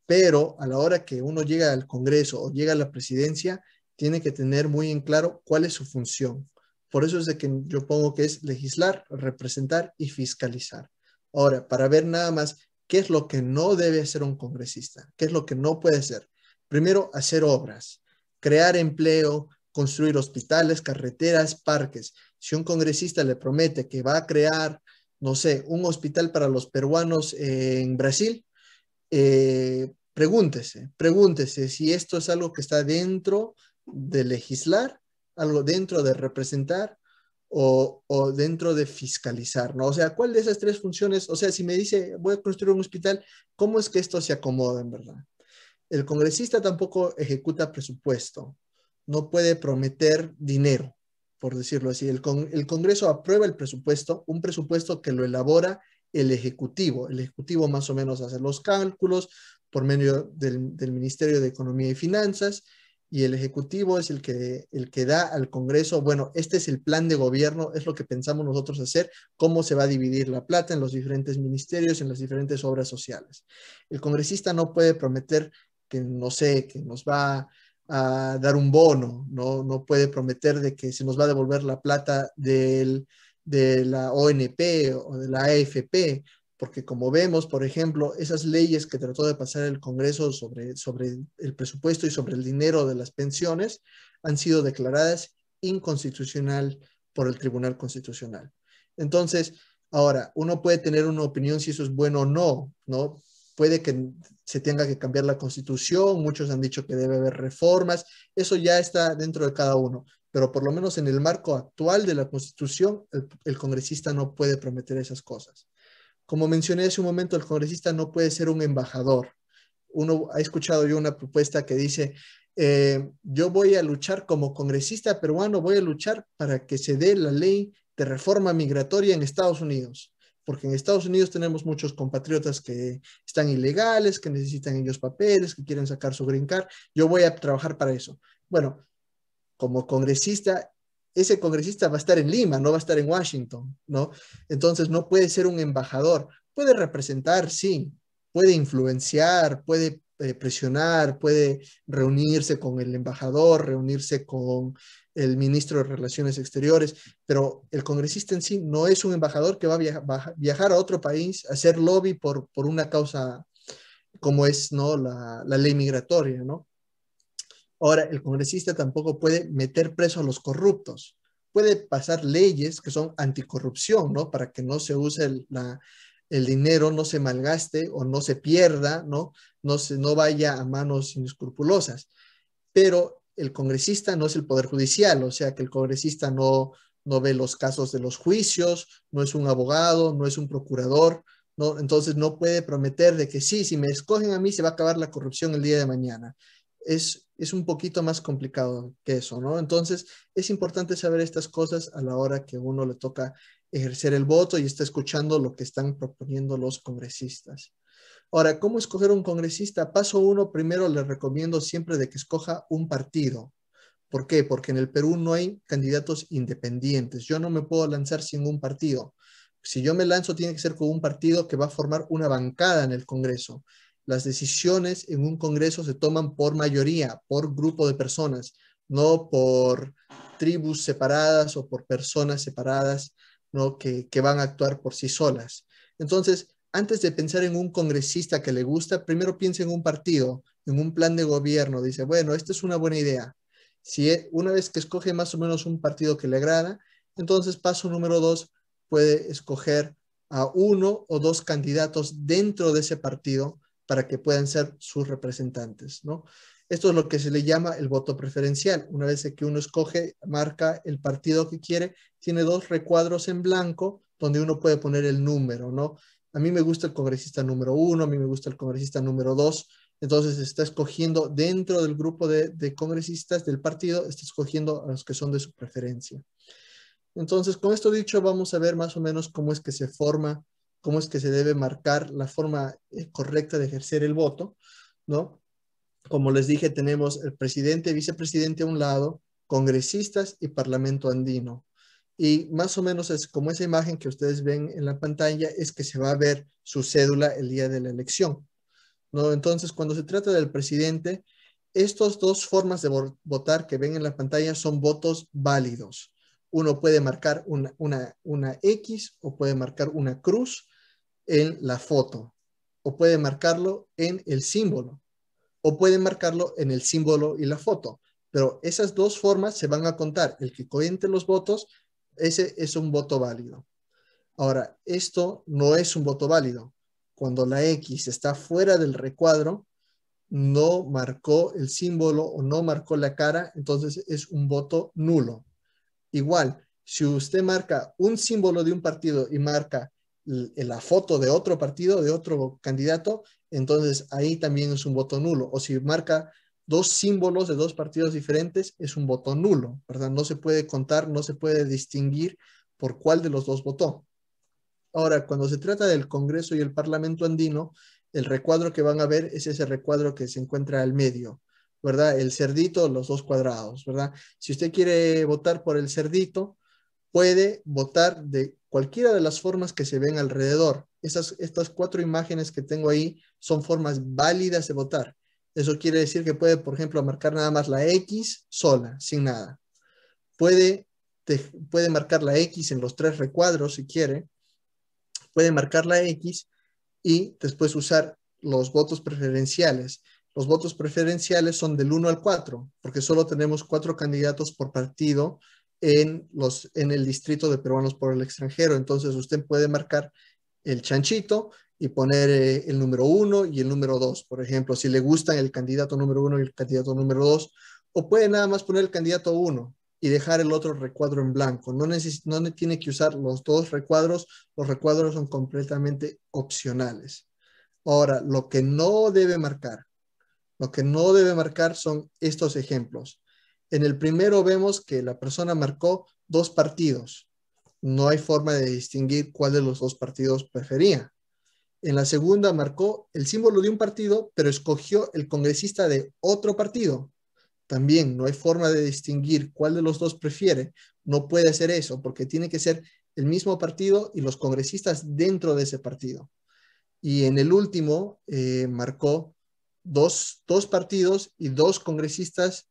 pero a la hora que uno llega al Congreso o llega a la presidencia, tiene que tener muy en claro cuál es su función. Por eso es de que yo pongo que es legislar, representar y fiscalizar. Ahora, para ver nada más qué es lo que no debe hacer un congresista, qué es lo que no puede hacer. Primero, hacer obras. crear empleo, construir hospitales, carreteras, parques. Si un congresista le promete que va a crear, no sé, un hospital para los peruanos en Brasil, pregúntese si esto es algo que está dentro de legislar, algo dentro de representar o dentro de fiscalizar, ¿no? O sea, ¿cuál de esas tres funciones? O sea, si me dice, voy a construir un hospital, ¿cómo es que esto se acomoda en verdad? El congresista tampoco ejecuta presupuesto, no puede prometer dinero, por decirlo así. El Congreso aprueba el presupuesto, un presupuesto que lo elabora el Ejecutivo. El Ejecutivo más o menos hace los cálculos por medio del Ministerio de Economía y Finanzas, y el Ejecutivo es el que da al Congreso, bueno, este es el plan de gobierno, es lo que pensamos nosotros hacer, cómo se va a dividir la plata en los diferentes ministerios, en las diferentes obras sociales. El congresista no puede prometer que, no sé, que nos va a dar un bono, no puede prometer de que se nos va a devolver la plata de la ONP o de la AFP, porque como vemos, por ejemplo, esas leyes que trató de pasar el Congreso sobre el presupuesto y sobre el dinero de las pensiones han sido declaradas inconstitucional por el Tribunal Constitucional. Entonces, ahora, uno puede tener una opinión si eso es bueno o no, ¿no? Puede que se tenga que cambiar la Constitución, muchos han dicho que debe haber reformas, eso ya está dentro de cada uno, pero por lo menos en el marco actual de la Constitución, el congresista no puede prometer esas cosas. Como mencioné hace un momento, el congresista no puede ser un embajador. Uno ha escuchado yo una propuesta que dice, yo voy a luchar como congresista peruano, voy a luchar para que se dé la ley de reforma migratoria en Estados Unidos, porque en Estados Unidos tenemos muchos compatriotas que están ilegales, que necesitan ellos papeles, que quieren sacar su green card. Yo voy a trabajar para eso. Bueno, como congresista, ese congresista va a estar en Lima, no va a estar en Washington, ¿no? Entonces no puede ser un embajador. Puede representar, sí, puede influenciar, puede presionar, puede reunirse con el embajador, reunirse con el ministro de Relaciones Exteriores, pero el congresista en sí no es un embajador que va a viajar a otro país a hacer lobby por una causa como es, ¿no?, la ley migratoria, ¿no? Ahora, el congresista tampoco puede meter preso a los corruptos. Puede pasar leyes que son anticorrupción, ¿no? Para que no se use el dinero, no se malgaste o no se pierda, ¿no? No vaya a manos inescrupulosas. Pero el congresista no es el Poder Judicial, o sea que el congresista no ve los casos de los juicios, no es un abogado, no es un procurador, ¿no? Entonces no puede prometer de que sí, si me escogen a mí se va a acabar la corrupción el día de mañana. Es un poquito más complicado que eso, ¿no? Entonces, es importante saber estas cosas a la hora que uno le toca ejercer el voto y está escuchando lo que están proponiendo los congresistas. Ahora, ¿cómo escoger un congresista? Paso 1, primero le recomiendo siempre de que escoja un partido. ¿Por qué? Porque en el Perú no hay candidatos independientes. Yo no me puedo lanzar sin un partido. Si yo me lanzo, tiene que ser con un partido que va a formar una bancada en el Congreso. Las decisiones en un congreso se toman por mayoría, por grupo de personas, no por tribus separadas o por personas separadas, ¿no?, que van a actuar por sí solas. Entonces, antes de pensar en un congresista que le gusta, primero piensa en un partido, en un plan de gobierno. Dice, bueno, esta es una buena idea. Si una vez que escoge más o menos un partido que le agrada, entonces paso número 2, puede escoger a 1 o 2 candidatos dentro de ese partido para que puedan ser sus representantes, ¿no? Esto es lo que se le llama el voto preferencial. Una vez que uno escoge, marca el partido que quiere, tiene 2 recuadros en blanco donde uno puede poner el número, ¿no? A mí me gusta el congresista número 1, a mí me gusta el congresista número 2, entonces está escogiendo dentro del grupo de congresistas del partido, está escogiendo a los que son de su preferencia. Entonces, con esto dicho, vamos a ver más o menos cómo es que se forma, cómo es que se debe marcar la forma correcta de ejercer el voto, ¿no? Como les dije, tenemos el presidente, vicepresidente a un lado, congresistas y parlamento andino. Y más o menos es como esa imagen que ustedes ven en la pantalla, es que se va a ver su cédula el día de la elección, ¿no? Entonces, cuando se trata del presidente, estas 2 formas de votar que ven en la pantalla son votos válidos. Uno puede marcar una X o puede marcar una cruz en la foto, o puede marcarlo en el símbolo, o puede marcarlo en el símbolo y la foto. Pero esas dos formas se van a contar. El que cuente los votos, ese es un voto válido. Ahora, esto no es un voto válido. Cuando la X está fuera del recuadro, no marcó el símbolo o no marcó la cara, entonces es un voto nulo. Igual, si usted marca un símbolo de un partido y marca la foto de otro partido, de otro candidato, entonces ahí también es un voto nulo. O si marca dos símbolos de dos partidos diferentes, es un voto nulo, ¿verdad? No se puede contar, no se puede distinguir por cuál de los dos votó. Ahora, cuando se trata del Congreso y el Parlamento andino, el recuadro que van a ver es ese recuadro que se encuentra al medio, ¿verdad? El cerdito, los dos cuadrados, ¿verdad? Si usted quiere votar por el cerdito, puede votar de cualquiera de las formas que se ven alrededor. Estas 4 imágenes que tengo ahí son formas válidas de votar. Eso quiere decir que puede, por ejemplo, marcar nada más la X sola, sin nada. Puede marcar la X en los 3 recuadros si quiere. Puede marcar la X y después usar los votos preferenciales. Los votos preferenciales son del 1 al 4, porque solo tenemos 4 candidatos por partido en el distrito de peruanos por el extranjero. Entonces usted puede marcar el chanchito y poner el número 1 y el número 2, por ejemplo, si le gustan el candidato número 1 y el candidato número 2, o puede nada más poner el candidato 1 y dejar el otro recuadro en blanco. No tiene que usar los 2 recuadros. Los recuadros son completamente opcionales. Ahora, lo que no debe marcar son estos ejemplos. En el primero vemos que la persona marcó 2 partidos. No hay forma de distinguir cuál de los 2 partidos prefería. En la segunda marcó el símbolo de un partido, pero escogió el congresista de otro partido. También no hay forma de distinguir cuál de los 2 prefiere. No puede hacer eso porque tiene que ser el mismo partido y los congresistas dentro de ese partido. Y en el último marcó dos partidos y 2 congresistas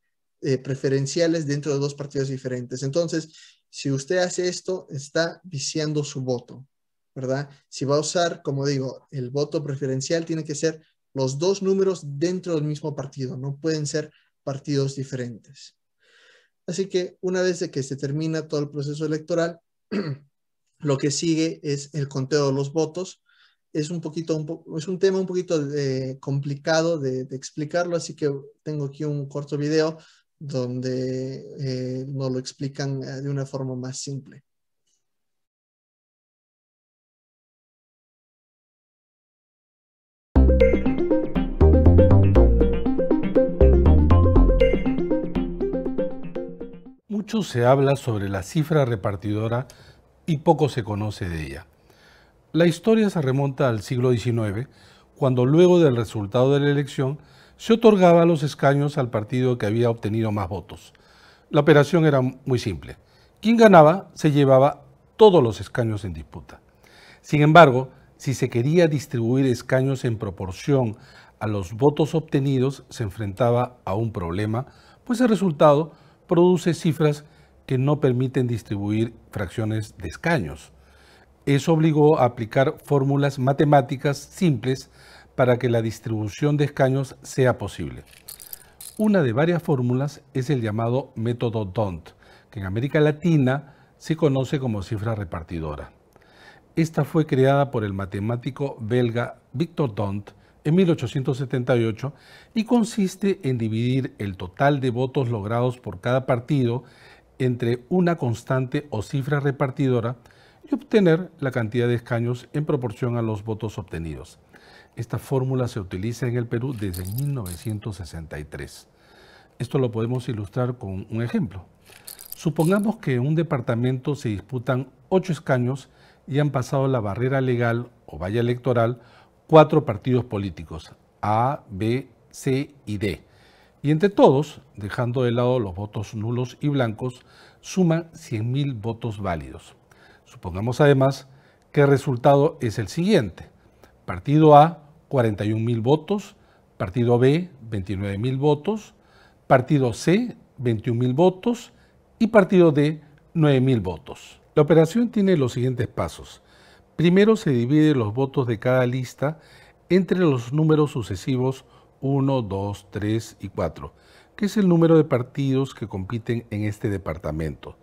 preferenciales dentro de 2 partidos diferentes. Entonces, si usted hace esto, está viciando su voto, ¿verdad? Si va a usar, como digo, el voto preferencial, tiene que ser los 2 números dentro del mismo partido. No pueden ser partidos diferentes. Así que una vez de que se termina todo el proceso electoral, lo que sigue es el conteo de los votos. Es un tema un poquito complicado de explicarlo, así que tengo aquí un corto video donde nos lo explican de una forma más simple. Mucho se habla sobre la cifra repartidora y poco se conoce de ella. La historia se remonta al siglo XIX, cuando luego del resultado de la elección se otorgaba los escaños al partido que había obtenido más votos. La operación era muy simple. Quien ganaba se llevaba todos los escaños en disputa. Sin embargo, si se quería distribuir escaños en proporción a los votos obtenidos, se enfrentaba a un problema, pues el resultado produce cifras que no permiten distribuir fracciones de escaños. Eso obligó a aplicar fórmulas matemáticas simples para que la distribución de escaños sea posible. Una de varias fórmulas es el llamado método D'Hondt, que en América Latina se conoce como cifra repartidora. Esta fue creada por el matemático belga Victor D'Hondt en 1878 y consiste en dividir el total de votos logrados por cada partido entre una constante o cifra repartidora y obtener la cantidad de escaños en proporción a los votos obtenidos. Esta fórmula se utiliza en el Perú desde 1963. Esto lo podemos ilustrar con un ejemplo. Supongamos que en un departamento se disputan 8 escaños y han pasado la barrera legal o valla electoral 4 partidos políticos, A, B, C y D. Y entre todos, dejando de lado los votos nulos y blancos, suman 100.000 votos válidos. Supongamos además que el resultado es el siguiente. Partido A, 41.000 votos, partido B, 29.000 votos, partido C, 21.000 votos y partido D, 9.000 votos. La operación tiene los siguientes pasos. Primero se divide los votos de cada lista entre los números sucesivos 1, 2, 3 y 4, que es el número de partidos que compiten en este departamento.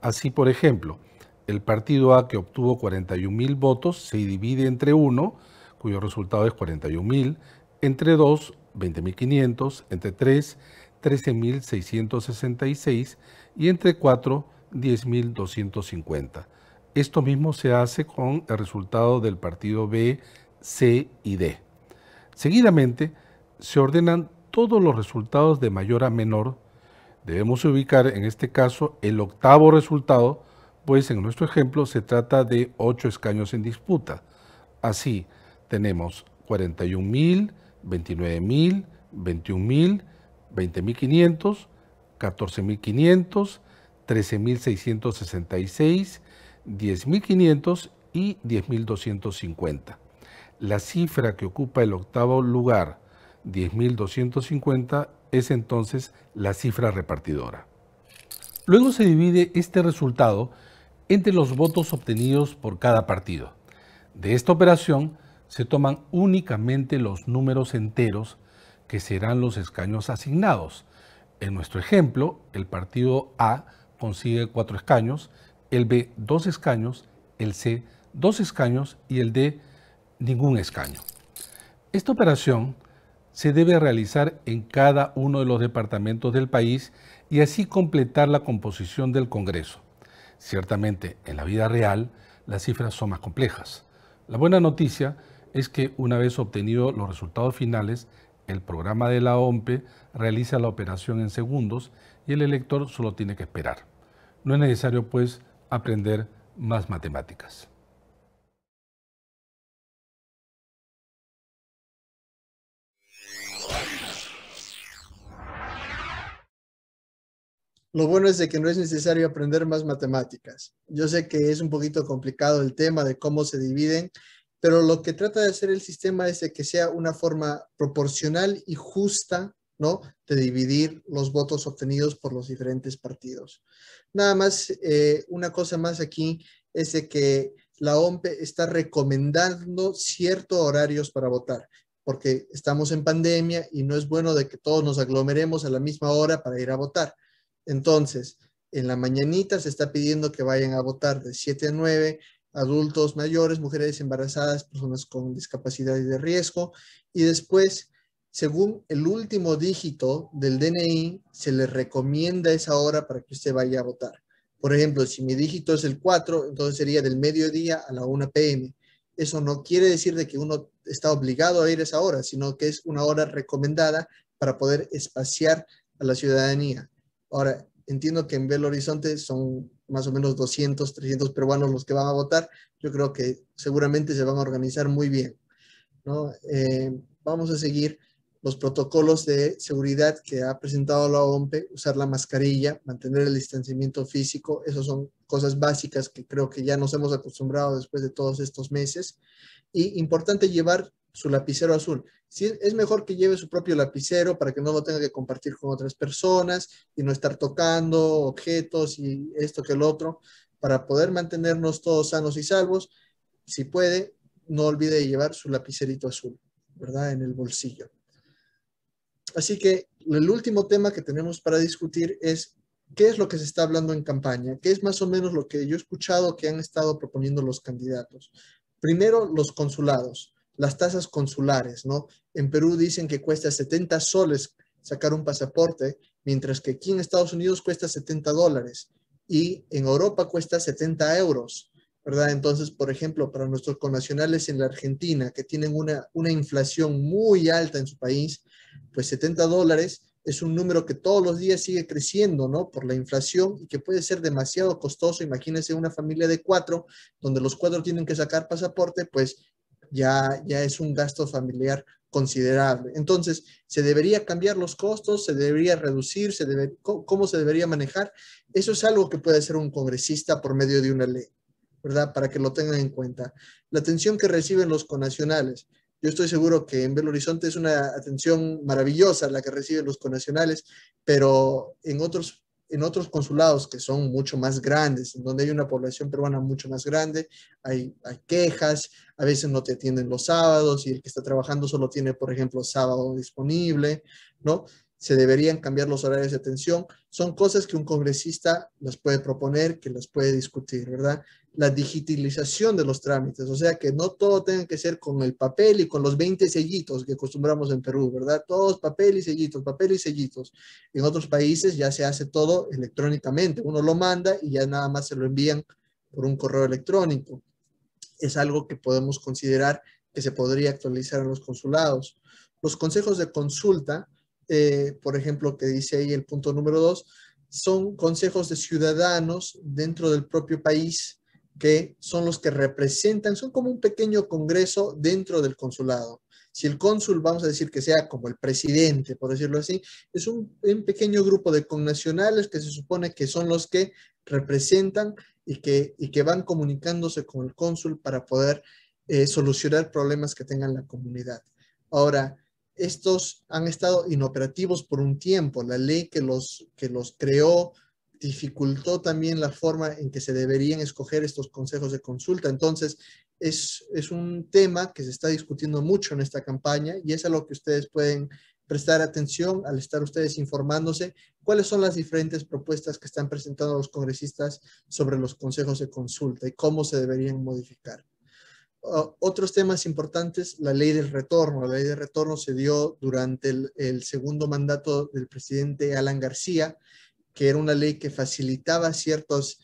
Así, por ejemplo, el partido A, que obtuvo 41.000 votos, se divide entre 1, cuyo resultado es 41.000, entre 2, 20.500, entre 3, 13.666 y entre 4, 10.250. Esto mismo se hace con el resultado del partido B, C y D. Seguidamente, se ordenan todos los resultados de mayor a menor. Debemos ubicar en este caso el octavo resultado, pues en nuestro ejemplo se trata de 8 escaños en disputa. Así, tenemos 41.000, 29.000, 21.000, 20.500, 14.500, 13.666, 10.500 y 10.250. La cifra que ocupa el octavo lugar, 10.250, es entonces la cifra repartidora. Luego se divide este resultado entre los votos obtenidos por cada partido. De esta operación se toman únicamente los números enteros que serán los escaños asignados. En nuestro ejemplo, el partido A consigue 4 escaños, el B 2 escaños, el C 2 escaños y el D ningún escaño. Esta operación se debe realizar en cada uno de los departamentos del país y así completar la composición del Congreso. Ciertamente, en la vida real, las cifras son más complejas. La buena noticia es que una vez obtenidos los resultados finales, el programa de la OMPE realiza la operación en segundos y el elector solo tiene que esperar. No es necesario, pues, aprender más matemáticas. Lo bueno es de que no es necesario aprender más matemáticas. Yo sé que es un poquito complicado el tema de cómo se dividen, pero lo que trata de hacer el sistema es de que sea una forma proporcional y justa, ¿no?, de dividir los votos obtenidos por los diferentes partidos. Nada más, una cosa más aquí es de que la OMPE está recomendando ciertos horarios para votar, porque estamos en pandemia y no es bueno de que todos nos aglomeremos a la misma hora para ir a votar. Entonces, en la mañanita se está pidiendo que vayan a votar de 7 a 9, adultos mayores, mujeres embarazadas, personas con discapacidad y de riesgo, y después, según el último dígito del DNI, se le recomienda esa hora para que usted vaya a votar. Por ejemplo, si mi dígito es el 4, entonces sería del mediodía a la 1 p.m. Eso no quiere decir de que uno está obligado a ir a esa hora, sino que es una hora recomendada para poder espaciar a la ciudadanía. Ahora, entiendo que en Belo Horizonte son más o menos 200, 300 peruanos los que van a votar. Yo creo que seguramente se van a organizar muy bien, ¿no? Vamos a seguir los protocolos de seguridad que ha presentado la OMPE, usar la mascarilla, mantener el distanciamiento físico. Esas son cosas básicas que creo que ya nos hemos acostumbrado después de todos estos meses. Y importante llevar su lapicero azul. Sí, es mejor que lleve su propio lapicero para que no lo tenga que compartir con otras personas y no estar tocando objetos y esto que el otro, para poder mantenernos todos sanos y salvos. Si puede, no olvide llevar su lapicerito azul, ¿verdad?, en el bolsillo. Así que el último tema que tenemos para discutir es qué es lo que se está hablando en campaña, qué es más o menos lo que yo he escuchado que han estado proponiendo los candidatos. Primero, los consulados, las tasas consulares, ¿no? En Perú dicen que cuesta 70 soles sacar un pasaporte, mientras que aquí en Estados Unidos cuesta $70 y en Europa cuesta 70 euros, ¿verdad? Entonces, por ejemplo, para nuestros connacionales en la Argentina, que tienen una inflación muy alta en su país, pues $70 es un número que todos los días sigue creciendo, ¿no?, por la inflación y que puede ser demasiado costoso. Imagínense una familia de 4, donde los 4 tienen que sacar pasaporte, pues ya es un gasto familiar considerable. Entonces, ¿se debería cambiar los costos? ¿Se debería reducir? ¿Cómo se debería manejar? Eso es algo que puede hacer un congresista por medio de una ley, ¿verdad?, para que lo tengan en cuenta. La atención que reciben los connacionales. Yo estoy seguro que en Belo Horizonte es una atención maravillosa la que reciben los connacionales, pero en otros consulados que son mucho más grandes, en donde hay una población peruana mucho más grande, hay quejas, a veces no te atienden los sábados y el que está trabajando solo tiene, por ejemplo, sábado disponible, ¿no? se deberían cambiar los horarios de atención. Son cosas que un congresista las puede proponer, que las puede discutir, ¿verdad? La digitalización de los trámites, o sea, que no todo tenga que ser con el papel y con los 20 sellitos que acostumbramos en Perú, ¿verdad? Todos papel y sellitos, papel y sellitos. En otros países ya se hace todo electrónicamente. Uno lo manda y ya nada más se lo envían por un correo electrónico. Es algo que podemos considerar que se podría actualizar en los consulados. Los consejos de consulta, por ejemplo, que dice ahí el punto número 2, son consejos de ciudadanos dentro del propio país que son los que representan, son como un pequeño congreso dentro del consulado. Si el cónsul, vamos a decir que sea como el presidente, por decirlo así, es un pequeño grupo de connacionales que se supone que son los que representan y que van comunicándose con el cónsul para poder solucionar problemas que tengan la comunidad. Ahora, estos han estado inoperativos por un tiempo. La ley que los creó dificultó también la forma en que se deberían escoger estos consejos de consulta. Entonces, es un tema que se está discutiendo mucho en esta campaña y es a lo que ustedes pueden prestar atención al estar ustedes informándose cuáles son las diferentes propuestas que están presentando los congresistas sobre los consejos de consulta y cómo se deberían modificar. Otros temas importantes, la ley del retorno. La ley del retorno se dio durante el segundo mandato del presidente Alan García, que era una ley que facilitaba ciertos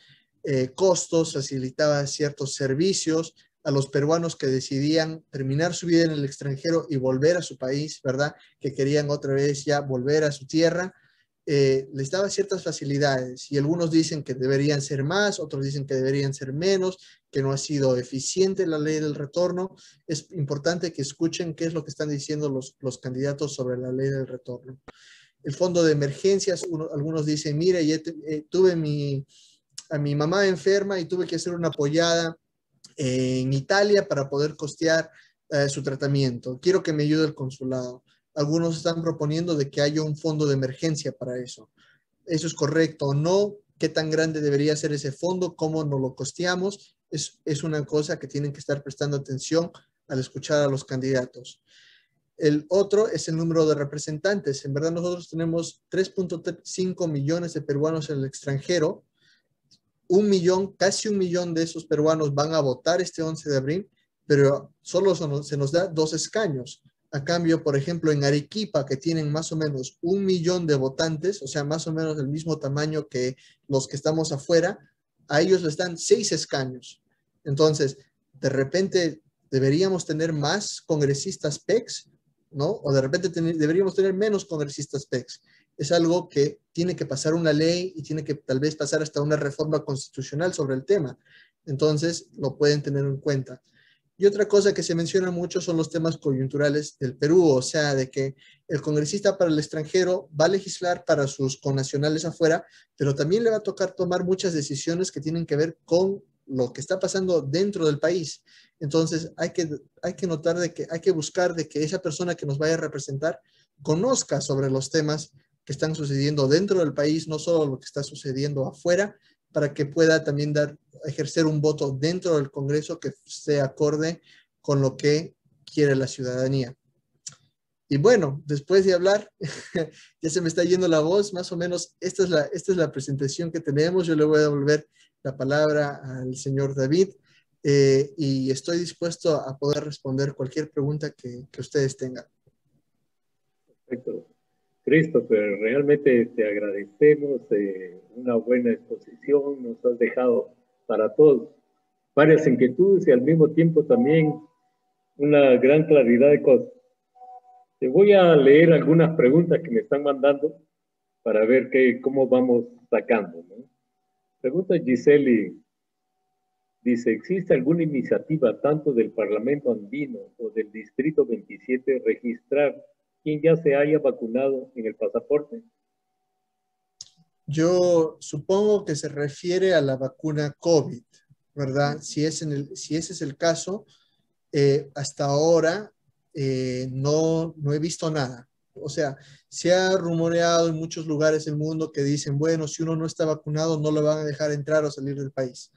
costos, facilitaba ciertos servicios a los peruanos que decidían terminar su vida en el extranjero y volver a su país, ¿verdad? Que querían otra vez ya volver a su tierra. Les daba ciertas facilidades y algunos dicen que deberían ser más, otros dicen que deberían ser menos, que no ha sido eficiente la ley del retorno. Es importante que escuchen qué es lo que están diciendo los candidatos sobre la ley del retorno. El fondo de emergencias, algunos dicen, mira, tuve a mi mamá enferma y tuve que hacer una apoyada en Italia para poder costear su tratamiento. Quiero que me ayude el consulado. Algunos están proponiendo de que haya un fondo de emergencia para eso. ¿Eso es correcto o no? ¿Qué tan grande debería ser ese fondo? ¿Cómo nos lo costeamos? Es una cosa que tienen que estar prestando atención al escuchar a los candidatos. El otro es el número de representantes. En verdad nosotros tenemos 3.5 millones de peruanos en el extranjero. Casi un millón de esos peruanos van a votar este 11 de abril, pero solo se nos da 2 escaños. A cambio, por ejemplo, en Arequipa, que tienen más o menos 1 millón de votantes, o sea, más o menos el mismo tamaño que los que estamos afuera, a ellos les dan 6 escaños. Entonces, de repente, deberíamos tener más congresistas PECs, ¿no? O de repente deberíamos tener menos congresistas PECs. Es algo que tiene que pasar una ley y tiene que tal vez pasar hasta una reforma constitucional sobre el tema. Entonces, lo pueden tener en cuenta. Y otra cosa que se menciona mucho son los temas coyunturales del Perú, o sea, de que el congresista para el extranjero va a legislar para sus connacionales afuera, pero también le va a tocar tomar muchas decisiones que tienen que ver con lo que está pasando dentro del país. Entonces, hay que notar de que hay que buscar de que esa persona que nos vaya a representar conozca sobre los temas que están sucediendo dentro del país, no solo lo que está sucediendo afuera, para que pueda también ejercer un voto dentro del Congreso que esté acorde con lo que quiere la ciudadanía. Y bueno, después de hablar, ya se me está yendo la voz, más o menos esta es la presentación que tenemos. Yo le voy a devolver la palabra al señor David y estoy dispuesto a poder responder cualquier pregunta que ustedes tengan. Perfecto. Christopher, realmente te agradecemos una buena exposición, nos has dejado para todos varias inquietudes y al mismo tiempo también una gran claridad de cosas. Te voy a leer algunas preguntas que me están mandando para ver cómo vamos sacando, ¿no? Pregunta Giseli, dice, ¿existe alguna iniciativa tanto del Parlamento Andino o del Distrito 27 registrar quien ya se haya vacunado en el pasaporte? Yo supongo que se refiere a la vacuna COVID, ¿verdad? Si ese es el caso, hasta ahora no he visto nada. O sea, se ha rumoreado en muchos lugares del mundo que dicen, bueno, si uno no está vacunado no lo van a dejar entrar o salir del país.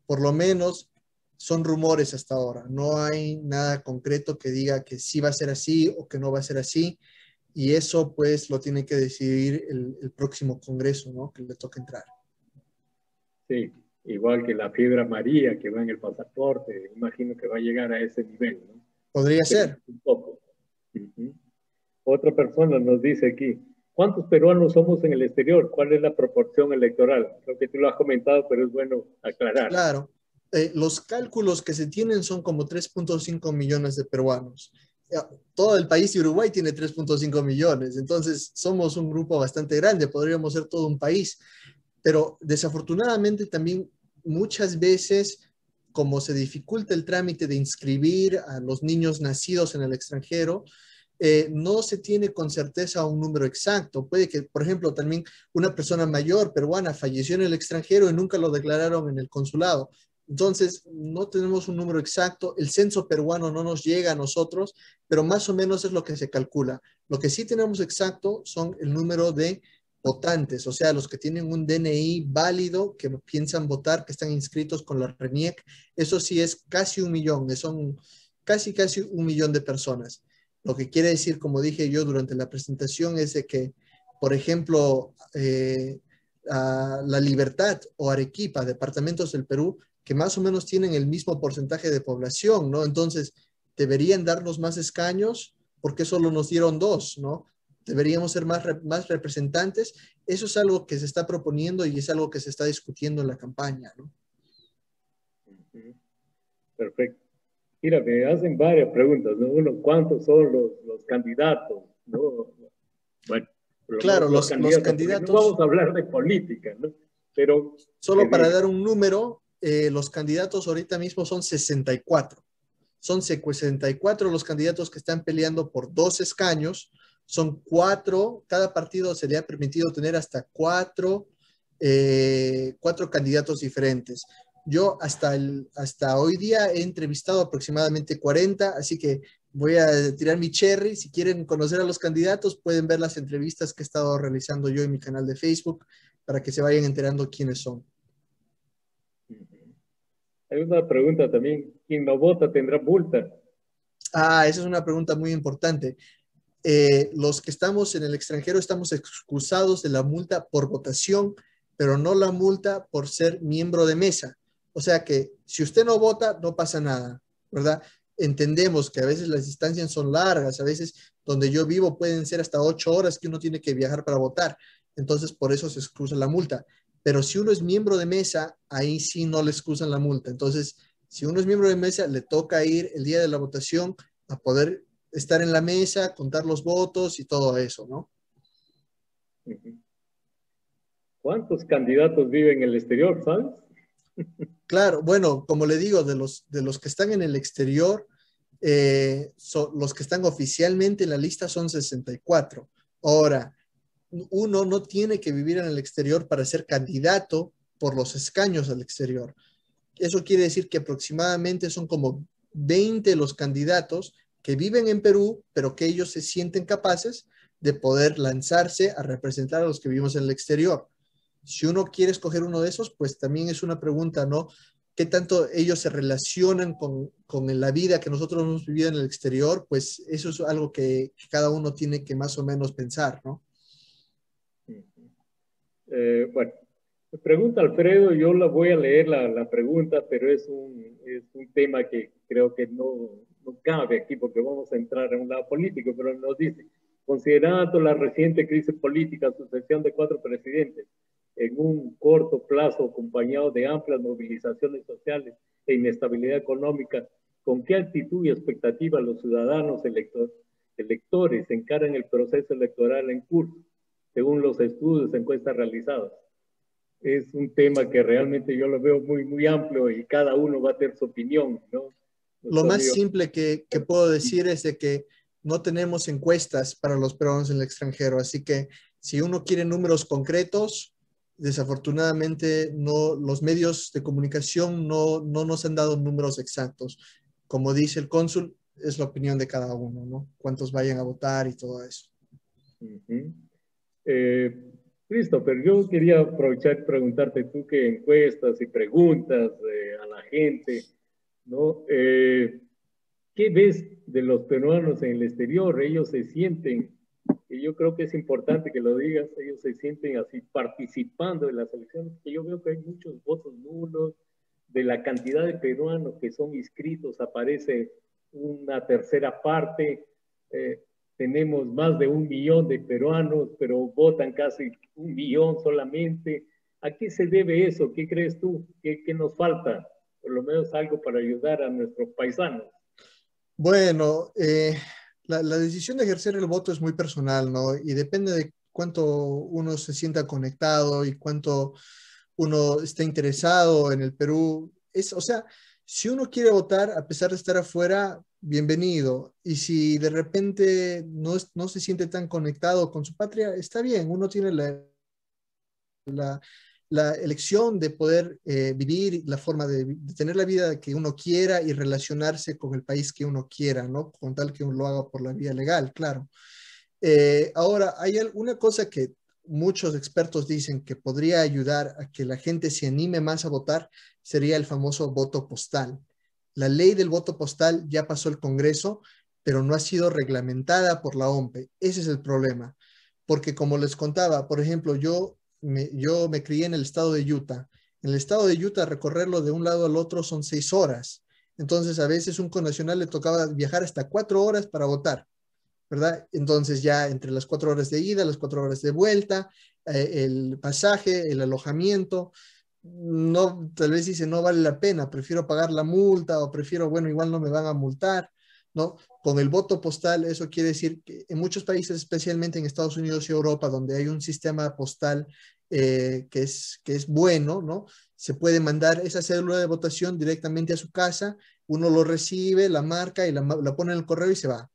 Por lo menos son rumores hasta ahora. No hay nada concreto que diga que sí va a ser así o que no va a ser así. y eso pues lo tiene que decidir el próximo Congreso, ¿no? Que le toca entrar. Sí, igual que la fiebre amarilla que va en el pasaporte, imagino que va a llegar a ese nivel, ¿no? Podría Pero ser. un poco. Otra persona nos dice aquí, ¿cuántos peruanos somos en el exterior? ¿Cuál es la proporción electoral? Creo que tú lo has comentado, pero es bueno aclarar. Claro. Los cálculos que se tienen son como 3.5 millones de peruanos. Todo el país de Uruguay tiene 3.5 millones, entonces somos un grupo bastante grande, podríamos ser todo un país, pero desafortunadamente también muchas veces, como se dificulta el trámite de inscribir a los niños nacidos en el extranjero, no se tiene con certeza un número exacto. Puede que, por ejemplo, también una persona mayor peruana falleció en el extranjero y nunca lo declararon en el consulado. Entonces, no tenemos un número exacto. El censo peruano no nos llega a nosotros, pero más o menos es lo que se calcula. Lo que sí tenemos exacto son el número de votantes, o sea, los que tienen un DNI válido, que piensan votar, que están inscritos con la RENIEC. Eso sí es casi 1 millón, son casi 1 millón de personas. Lo que quiere decir, como dije yo durante la presentación, es de que, por ejemplo, La Libertad o Arequipa, departamentos del Perú, que más o menos tienen el mismo porcentaje de población, ¿no? Entonces, deberían darnos más escaños, porque solo nos dieron 2, ¿no? Deberíamos ser más representantes. Eso es algo que se está proponiendo y es algo que se está discutiendo en la campaña, ¿no? Perfecto. Mira, me hacen varias preguntas, ¿no? Uno, ¿cuántos son los candidatos? ¿No? Bueno, claro, los candidatos. No vamos a hablar de política, ¿no? Pero... Solo para dar un número, los candidatos ahorita mismo son 64. Son 64 los candidatos que están peleando por 2 escaños. Son 4, cada partido se le ha permitido tener hasta 4 candidatos diferentes. Yo hasta hoy día he entrevistado aproximadamente 40, así que voy a tirar mi cherry. Si quieren conocer a los candidatos, pueden ver las entrevistas que he estado realizando yo en mi canal de Facebook para que se vayan enterando quiénes son. Hay una pregunta también, ¿quién no vota tendrá multa? Esa es una pregunta muy importante. Los que estamos en el extranjero estamos excusados de la multa por votación, pero no la multa por ser miembro de mesa. O sea que si usted no vota, no pasa nada, ¿verdad? Entendemos que a veces las distancias son largas, a veces donde yo vivo pueden ser hasta 8 horas que uno tiene que viajar para votar. Entonces, por eso se excusa la multa. Pero si uno es miembro de mesa, ahí sí no le excusan la multa. Entonces, si uno es miembro de mesa, le toca ir el día de la votación a poder estar en la mesa, contar los votos y todo eso, ¿no? ¿Cuántos candidatos viven en el exterior, sabes? Claro, bueno, como le digo, de los que están en el exterior, los que están oficialmente en la lista son 64. Ahora, uno no tiene que vivir en el exterior para ser candidato por los escaños al exterior. Eso quiere decir que aproximadamente son como 20 los candidatos que viven en Perú, pero que ellos se sienten capaces de poder lanzarse a representar a los que vivimos en el exterior. Si uno quiere escoger uno de esos, pues también es una pregunta, ¿no? ¿Qué tanto ellos se relacionan con la vida que nosotros hemos vivido en el exterior? Pues eso es algo que cada uno tiene que más o menos pensar, ¿no? Bueno, me pregunta Alfredo, yo la voy a leer la pregunta, pero es un tema que creo que no cabe aquí porque vamos a entrar en un lado político, pero nos dice, considerando la reciente crisis política, sucesión de 4 presidentes, en un corto plazo acompañado de amplias movilizaciones sociales e inestabilidad económica, ¿con qué actitud y expectativa los ciudadanos electores encaran el proceso electoral en curso, según los estudios, encuestas realizadas? Es un tema que realmente yo lo veo muy, muy amplio y cada uno va a tener su opinión, ¿no? Lo más simple que puedo decir es de que no tenemos encuestas para los peruanos en el extranjero, así que si uno quiere números concretos, desafortunadamente los medios de comunicación no nos han dado números exactos. Como dice el cónsul, es la opinión de cada uno, ¿no? Cuántos vayan a votar y todo eso. Christopher, yo quería aprovechar y preguntarte tú que encuestas y preguntas a la gente, ¿no? ¿Qué ves de los peruanos en el exterior? Ellos Y yo creo que es importante que lo digas, ellos se sienten así participando en las elecciones, que yo veo que hay muchos votos nulos, de la cantidad de peruanos que son inscritos aparece una tercera parte, tenemos más de 1 millón de peruanos, pero votan casi 1 millón solamente. ¿A qué se debe eso? ¿Qué crees tú? ¿Qué nos falta? Por lo menos algo para ayudar a nuestros paisanos. Bueno, la decisión de ejercer el voto es muy personal, ¿no? Y depende de cuánto uno se sienta conectado y cuánto uno está interesado en el Perú. O sea, si uno quiere votar, a pesar de estar afuera, bienvenido. Y si de repente no se siente tan conectado con su patria, está bien, uno tiene la elección de poder vivir, la forma de tener la vida que uno quiera y relacionarse con el país que uno quiera, ¿no? Con tal que uno lo haga por la vía legal, claro. Ahora, hay una cosa que muchos expertos dicen que podría ayudar a que la gente se anime más a votar, sería el famoso voto postal. La ley del voto postal ya pasó el Congreso, pero no ha sido reglamentada por la OMPE. Ese es el problema. Porque como les contaba, por ejemplo, yo me crié en el estado de Utah. En el estado de Utah, recorrerlo de un lado al otro son 6 horas. Entonces, a veces un connacional le tocaba viajar hasta 4 horas para votar, ¿verdad? Entonces ya entre las 4 horas de ida, las 4 horas de vuelta, el pasaje, el alojamiento, no, tal vez dice, no vale la pena, prefiero pagar la multa o prefiero, bueno, igual no me van a multar, ¿no? Con el voto postal, eso quiere decir que en muchos países, especialmente en Estados Unidos y Europa, donde hay un sistema postal que es bueno, ¿no? Se puede mandar esa cédula de votación directamente a su casa, uno lo recibe, la marca y la pone en el correo y se va.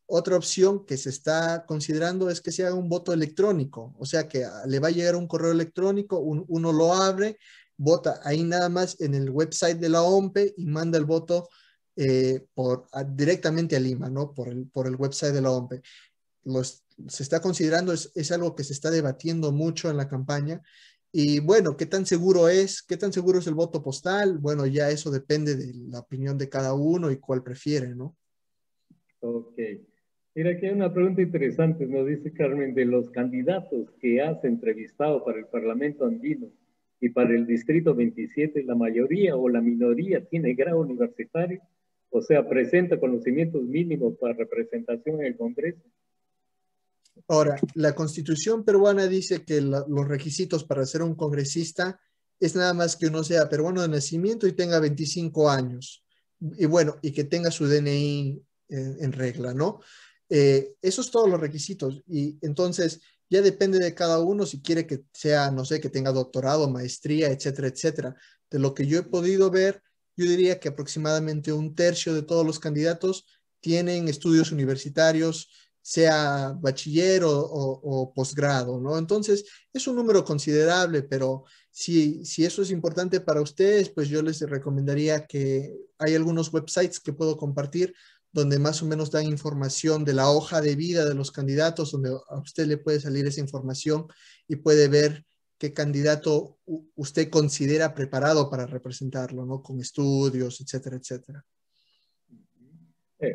Otra opción que se está considerando es que se haga un voto electrónico, o sea que le va a llegar un correo electrónico, uno lo abre, vota ahí nada más en el website de la OMPE y manda el voto directamente a Lima, ¿no? Por el website de la OMPE. Se está considerando, es algo que se está debatiendo mucho en la campaña. Y bueno, ¿qué tan seguro es? ¿Qué tan seguro es el voto postal? Bueno, ya eso depende de la opinión de cada uno y cuál prefiere, ¿no? Ok. Mira, aquí hay una pregunta interesante, nos dice Carmen, de los candidatos que has entrevistado para el Parlamento andino y para el Distrito 27, la mayoría o la minoría tiene grado universitario, o sea, presenta conocimientos mínimos para representación en el Congreso. Ahora, la Constitución peruana dice que los requisitos para ser un congresista es nada más que uno sea peruano de nacimiento y tenga 25 años. Y bueno, y que tenga su DNI en regla, ¿no? Esos todos los requisitos. Y entonces ya depende de cada uno si quiere que sea, no sé, que tenga doctorado, maestría, etcétera, etcétera. De lo que yo he podido ver, yo diría que aproximadamente 1/3 de todos los candidatos tienen estudios universitarios, sea bachiller o posgrado, ¿no? Entonces, es un número considerable, pero si eso es importante para ustedes, pues yo les recomendaría que hay algunos websites que puedo compartir donde más o menos dan información de la hoja de vida de los candidatos, donde a usted le puede salir esa información y puede ver qué candidato usted considera preparado para representarlo, ¿no? Con estudios, etcétera, etcétera.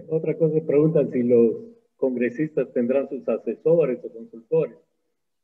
Otra cosa, preguntan si los congresistas tendrán sus asesores o consultores.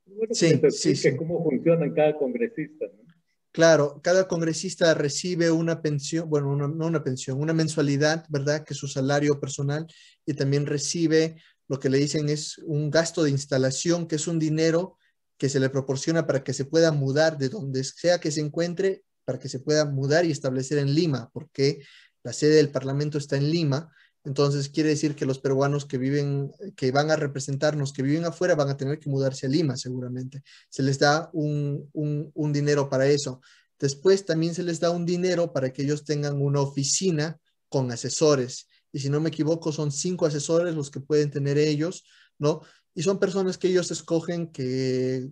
Bueno, que Sí, les sí, explique sí. cómo funciona cada congresista, ¿no? Claro, cada congresista recibe una pensión, bueno, no una pensión, una mensualidad, ¿verdad? Que es su salario personal, y también recibe lo que le dicen es un gasto de instalación, que es un dinero que se le proporciona para que se pueda mudar de donde sea que se encuentre, para que se pueda mudar y establecer en Lima, porque la sede del Parlamento está en Lima. Entonces quiere decir que los peruanos que viven, que van a representarnos, que viven afuera, van a tener que mudarse a Lima seguramente. Se les da un dinero para eso. Después también se les da un dinero para que ellos tengan una oficina con asesores. Y si no me equivoco, son 5 asesores los que pueden tener ellos, ¿no? Y son personas que ellos escogen que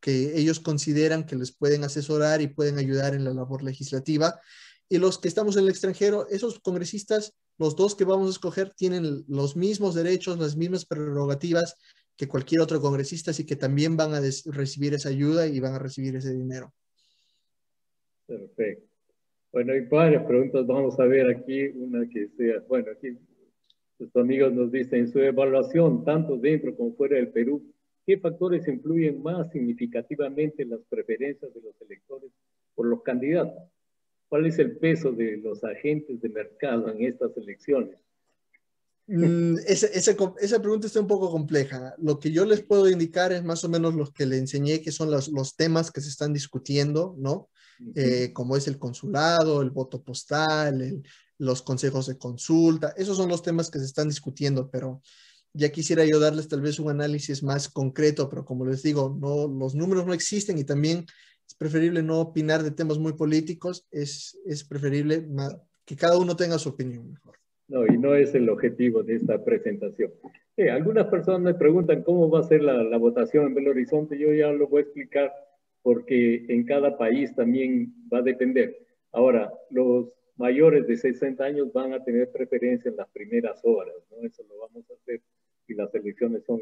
ellos consideran que les pueden asesorar y pueden ayudar en la labor legislativa. Y los que estamos en el extranjero, esos congresistas, los dos que vamos a escoger, tienen los mismos derechos, las mismas prerrogativas que cualquier otro congresista, así que también van a recibir esa ayuda y van a recibir ese dinero. Perfecto. Bueno, hay varias preguntas. Vamos a ver aquí una que sea, bueno, aquí Sus amigos nos dicen, en su evaluación, tanto dentro como fuera del Perú, ¿qué factores influyen más significativamente en las preferencias de los electores por los candidatos? ¿Cuál es el peso de los agentes de mercado en estas elecciones? Esa pregunta está un poco compleja. Lo que yo les puedo indicar es más o menos lo que le enseñé, que son los temas que se están discutiendo, ¿no? Como es el consulado, el voto postal, los consejos de consulta. Esos son los temas que se están discutiendo, pero ya quisiera yo darles tal vez un análisis más concreto, pero como les digo, no, los números no existen y también es preferible no opinar de temas muy políticos. Es preferible que cada uno tenga su opinión mejor. No, y no es el objetivo de esta presentación. Algunas personas me preguntan cómo va a ser la votación en Belo Horizonte. Yo ya lo voy a explicar porque en cada país también va a depender. Ahora, los mayores de 60 años van a tener preferencia en las primeras horas, ¿no? Eso lo vamos a hacer y las elecciones son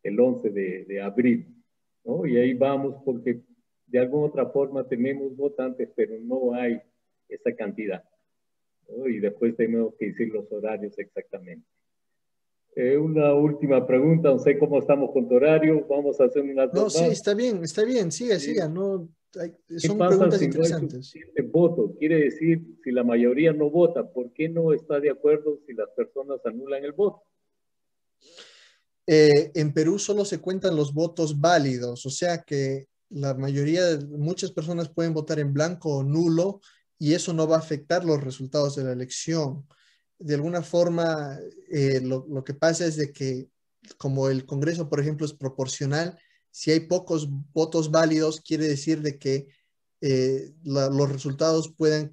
el 11 de abril, ¿no? Y ahí vamos porque de alguna otra forma tenemos votantes, pero no hay esa cantidad, ¿no? Y después tenemos que decir los horarios exactamente. Una última pregunta, no sé cómo estamos con tu horario, vamos a hacer unas No, dos sí, más. está bien, siga, Sí. siga, no, son pasa preguntas si interesantes. No hay suficiente voto? Quiere decir, si la mayoría no vota, ¿por qué no está de acuerdo si las personas anulan el voto? En Perú solo se cuentan los votos válidos, o sea que muchas personas pueden votar en blanco o nulo y eso no va a afectar los resultados de la elección. De alguna forma, lo que pasa es de que como el Congreso, por ejemplo, es proporcional, si hay pocos votos válidos, quiere decir de que los resultados puedan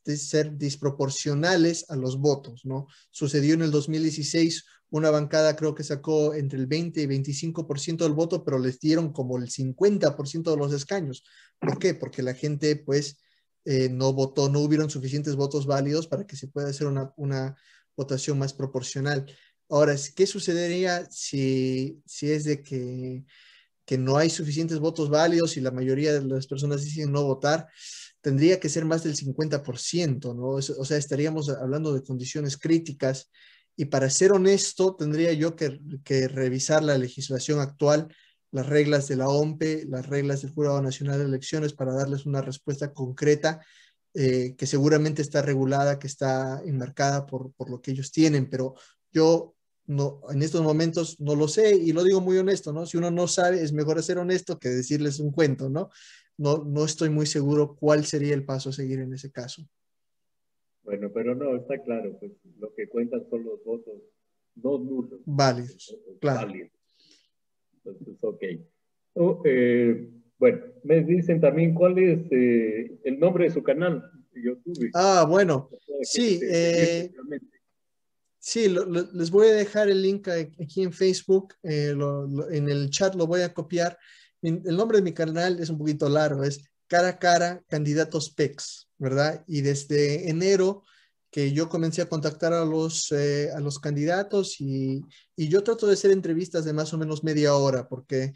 ser desproporcionales a los votos, ¿no? Sucedió en el 2016, una bancada creo que sacó entre el 20 y 25% del voto, pero les dieron como el 50% de los escaños. ¿Por qué? Porque la gente, pues, no votó, no hubieron suficientes votos válidos para que se pueda hacer una votación más proporcional. Ahora, ¿qué sucedería si es de que no hay suficientes votos válidos y la mayoría de las personas deciden no votar? Tendría que ser más del 50%, ¿no? O sea, estaríamos hablando de condiciones críticas y para ser honesto, tendría yo que revisar la legislación actual, las reglas de la OMPE, las reglas del Jurado Nacional de Elecciones para darles una respuesta concreta que seguramente está regulada, que está enmarcada por lo que ellos tienen, pero yo no, en estos momentos no lo sé y lo digo muy honesto, ¿no? Si uno no sabe, es mejor ser honesto que decirles un cuento, ¿no? No estoy muy seguro cuál sería el paso a seguir en ese caso. Bueno, pero no, está claro, pues lo que cuentan son los votos no nulos. Válidos, claro. Válidos. Entonces, ok. Bueno, me dicen también cuál es el nombre de su canal de YouTube. Ah, bueno, sí. Sí, les voy a dejar el link aquí en Facebook, en el chat lo voy a copiar. El nombre de mi canal es un poquito largo, es Cara a Cara Candidatos PEX, ¿verdad? Y desde enero que yo comencé a contactar a los candidatos y yo trato de hacer entrevistas de más o menos media hora porque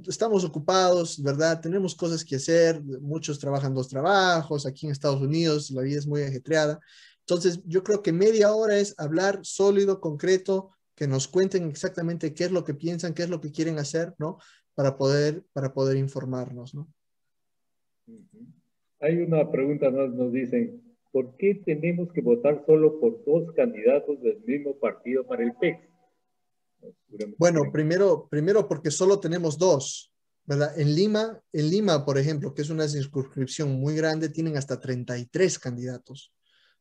estamos ocupados, ¿verdad? Tenemos cosas que hacer, muchos trabajan 2 trabajos, aquí en Estados Unidos la vida es muy ajetreada. Entonces, yo creo que media hora es hablar sólido, concreto, que nos cuenten exactamente qué es lo que piensan, qué es lo que quieren hacer, ¿no? Para poder informarnos, ¿no? Hay una pregunta más, nos dicen, ¿por qué tenemos que votar solo por 2 candidatos del mismo partido para el PEX? Bueno, primero porque solo tenemos 2, ¿verdad? En Lima, por ejemplo, que es una circunscripción muy grande, tienen hasta 33 candidatos,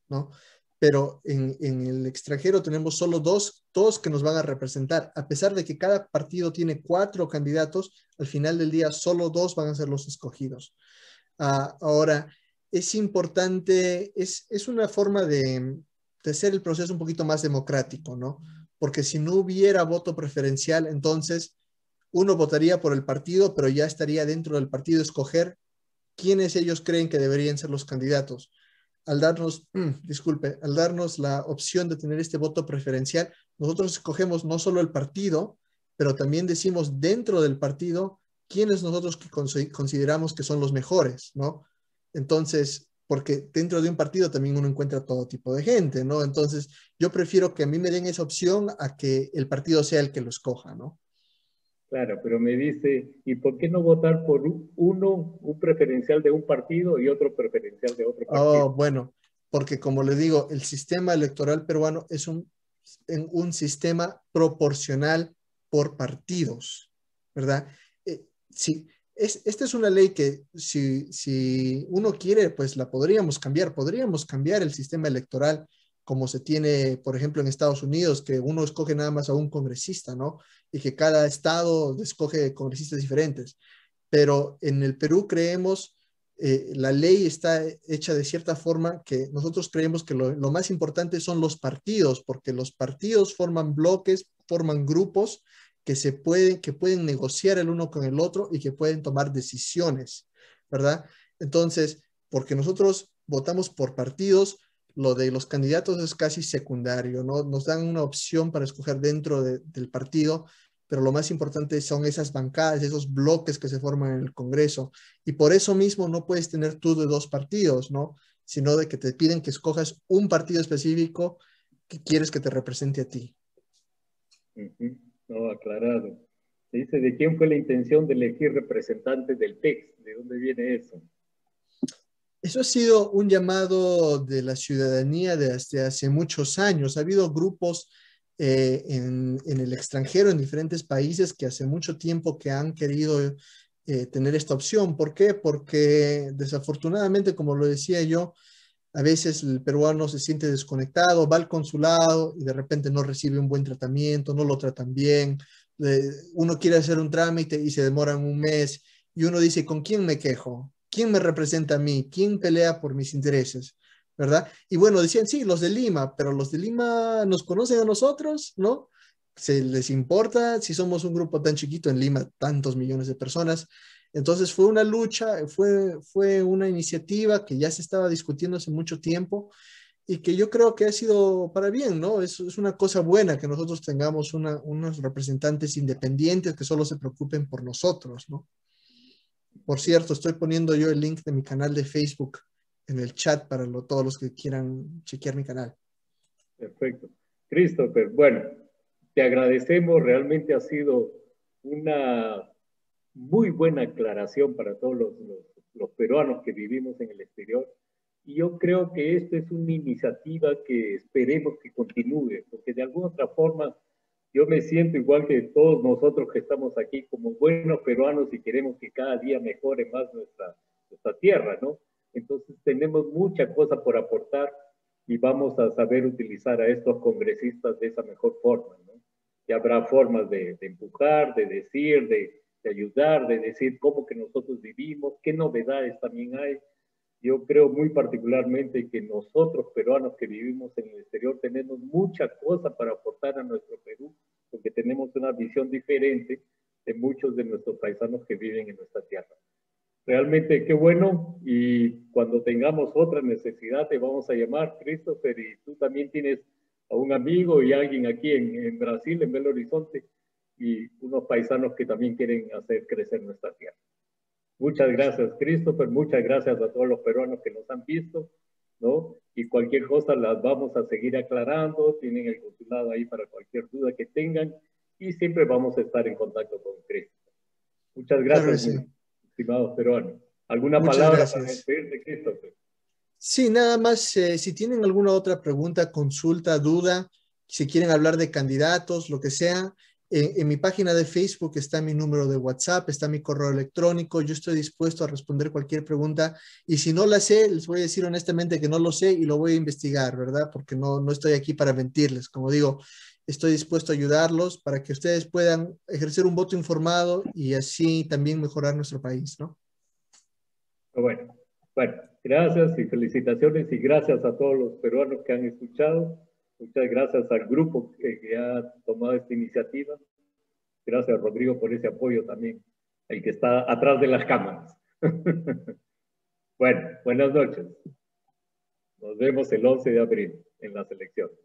¿no? Pero en el extranjero tenemos solo dos que nos van a representar. A pesar de que cada partido tiene 4 candidatos, al final del día solo 2 van a ser los escogidos. Ahora, es importante, es una forma de hacer el proceso un poquito más democrático, ¿no? Porque si no hubiera voto preferencial, entonces uno votaría por el partido, pero ya estaría dentro del partido escoger quiénes ellos creen que deberían ser los candidatos. Al darnos la opción de tener este voto preferencial, nosotros escogemos no solo el partido, pero también decimos dentro del partido quiénes nosotros consideramos que son los mejores, ¿no? Entonces, porque dentro de un partido también uno encuentra todo tipo de gente, ¿no? Entonces, yo prefiero que a mí me den esa opción a que el partido sea el que lo escoja, ¿no? Claro, pero me dice, ¿y por qué no votar por un preferencial de un partido y otro preferencial de otro partido? Oh, bueno, porque como le digo, el sistema electoral peruano es un sistema proporcional por partidos, ¿verdad? Sí, esta es una ley que si uno quiere, pues la podríamos cambiar el sistema electoral como se tiene, por ejemplo, en Estados Unidos, que uno escoge nada más a un congresista, ¿no? Y que cada estado escoge congresistas diferentes. Pero en el Perú creemos, la ley está hecha de cierta forma que nosotros creemos que lo más importante son los partidos, porque los partidos forman bloques, forman grupos que pueden negociar el uno con el otro y que pueden tomar decisiones, ¿verdad? Entonces, porque nosotros votamos por partidos, lo de los candidatos es casi secundario, ¿no? Nos dan una opción para escoger dentro del partido, pero lo más importante son esas bancadas, esos bloques que se forman en el Congreso. Y por eso mismo no puedes tener tú de dos partidos, ¿no? Sino de que te piden que escojas un partido específico que quieres que te represente a ti. No, aclarado. Se dice, ¿de quién fue la intención de elegir representantes del PEX? ¿De dónde viene eso? Eso ha sido un llamado de la ciudadanía desde hace muchos años. Ha habido grupos en el extranjero, en diferentes países, que hace mucho tiempo que han querido tener esta opción. ¿Por qué? Porque desafortunadamente, como lo decía yo, a veces el peruano se siente desconectado, va al consulado y de repente no recibe un buen tratamiento, no lo tratan bien. Uno quiere hacer un trámite y se demoran un mes y uno dice, ¿con quién me quejo? ¿Quién me representa a mí? ¿Quién pelea por mis intereses? ¿Verdad? Y bueno, decían, sí, los de Lima, pero los de Lima nos conocen a nosotros, ¿no? ¿Se les importa si somos un grupo tan chiquito en Lima, tantos millones de personas? Entonces fue una lucha, fue una iniciativa que ya se estaba discutiendo hace mucho tiempo y que yo creo que ha sido para bien, ¿no? Es una cosa buena que nosotros tengamos unos representantes independientes que solo se preocupen por nosotros, ¿no? Por cierto, estoy poniendo yo el link de mi canal de Facebook en el chat para todos los que quieran chequear mi canal. Perfecto. Christopher, bueno, te agradecemos, realmente ha sido una muy buena aclaración para todos los peruanos que vivimos en el exterior. Y yo creo que esta es una iniciativa que esperemos que continúe, porque de alguna otra forma yo me siento igual que todos nosotros que estamos aquí como buenos peruanos y queremos que cada día mejore más nuestra tierra, ¿no? Entonces tenemos mucha cosa por aportar y vamos a saber utilizar a estos congresistas de esa mejor forma, ¿no? Y habrá formas de empujar, de decir, de ayudar, de decir cómo que nosotros vivimos, qué novedades también hay. Yo creo muy particularmente que nosotros peruanos que vivimos en el exterior tenemos mucha cosa para aportar a nuestro Perú, porque tenemos una visión diferente de muchos de nuestros paisanos que viven en nuestra tierra. Realmente qué bueno, y cuando tengamos otra necesidad te vamos a llamar, Christopher, y tú también tienes a un amigo y alguien aquí en Brasil, en Belo Horizonte, y unos paisanos que también quieren hacer crecer nuestra tierra. Muchas gracias, Christopher, muchas gracias a todos los peruanos que nos han visto, ¿no? Y cualquier cosa las vamos a seguir aclarando, tienen el consulado ahí para cualquier duda que tengan, y siempre vamos a estar en contacto con Christopher. Muchas gracias, Claro que sí. estimados peruanos. ¿Alguna Muchas palabra para gracias. despedirte, Christopher? Sí, nada más, si tienen alguna otra pregunta, consulta, duda, si quieren hablar de candidatos, lo que sea, en mi página de Facebook está mi número de WhatsApp, está mi correo electrónico, yo estoy dispuesto a responder cualquier pregunta y si no la sé, les voy a decir honestamente que no lo sé y lo voy a investigar, ¿verdad? Porque no estoy aquí para mentirles, como digo, estoy dispuesto a ayudarlos para que ustedes puedan ejercer un voto informado y así también mejorar nuestro país, ¿no? Bueno, gracias y felicitaciones y gracias a todos los peruanos que han escuchado. Muchas gracias al grupo que ha tomado esta iniciativa. Gracias, Rodrigo, por ese apoyo también, el que está atrás de las cámaras. Bueno, buenas noches. Nos vemos el 11 de abril en las elecciones.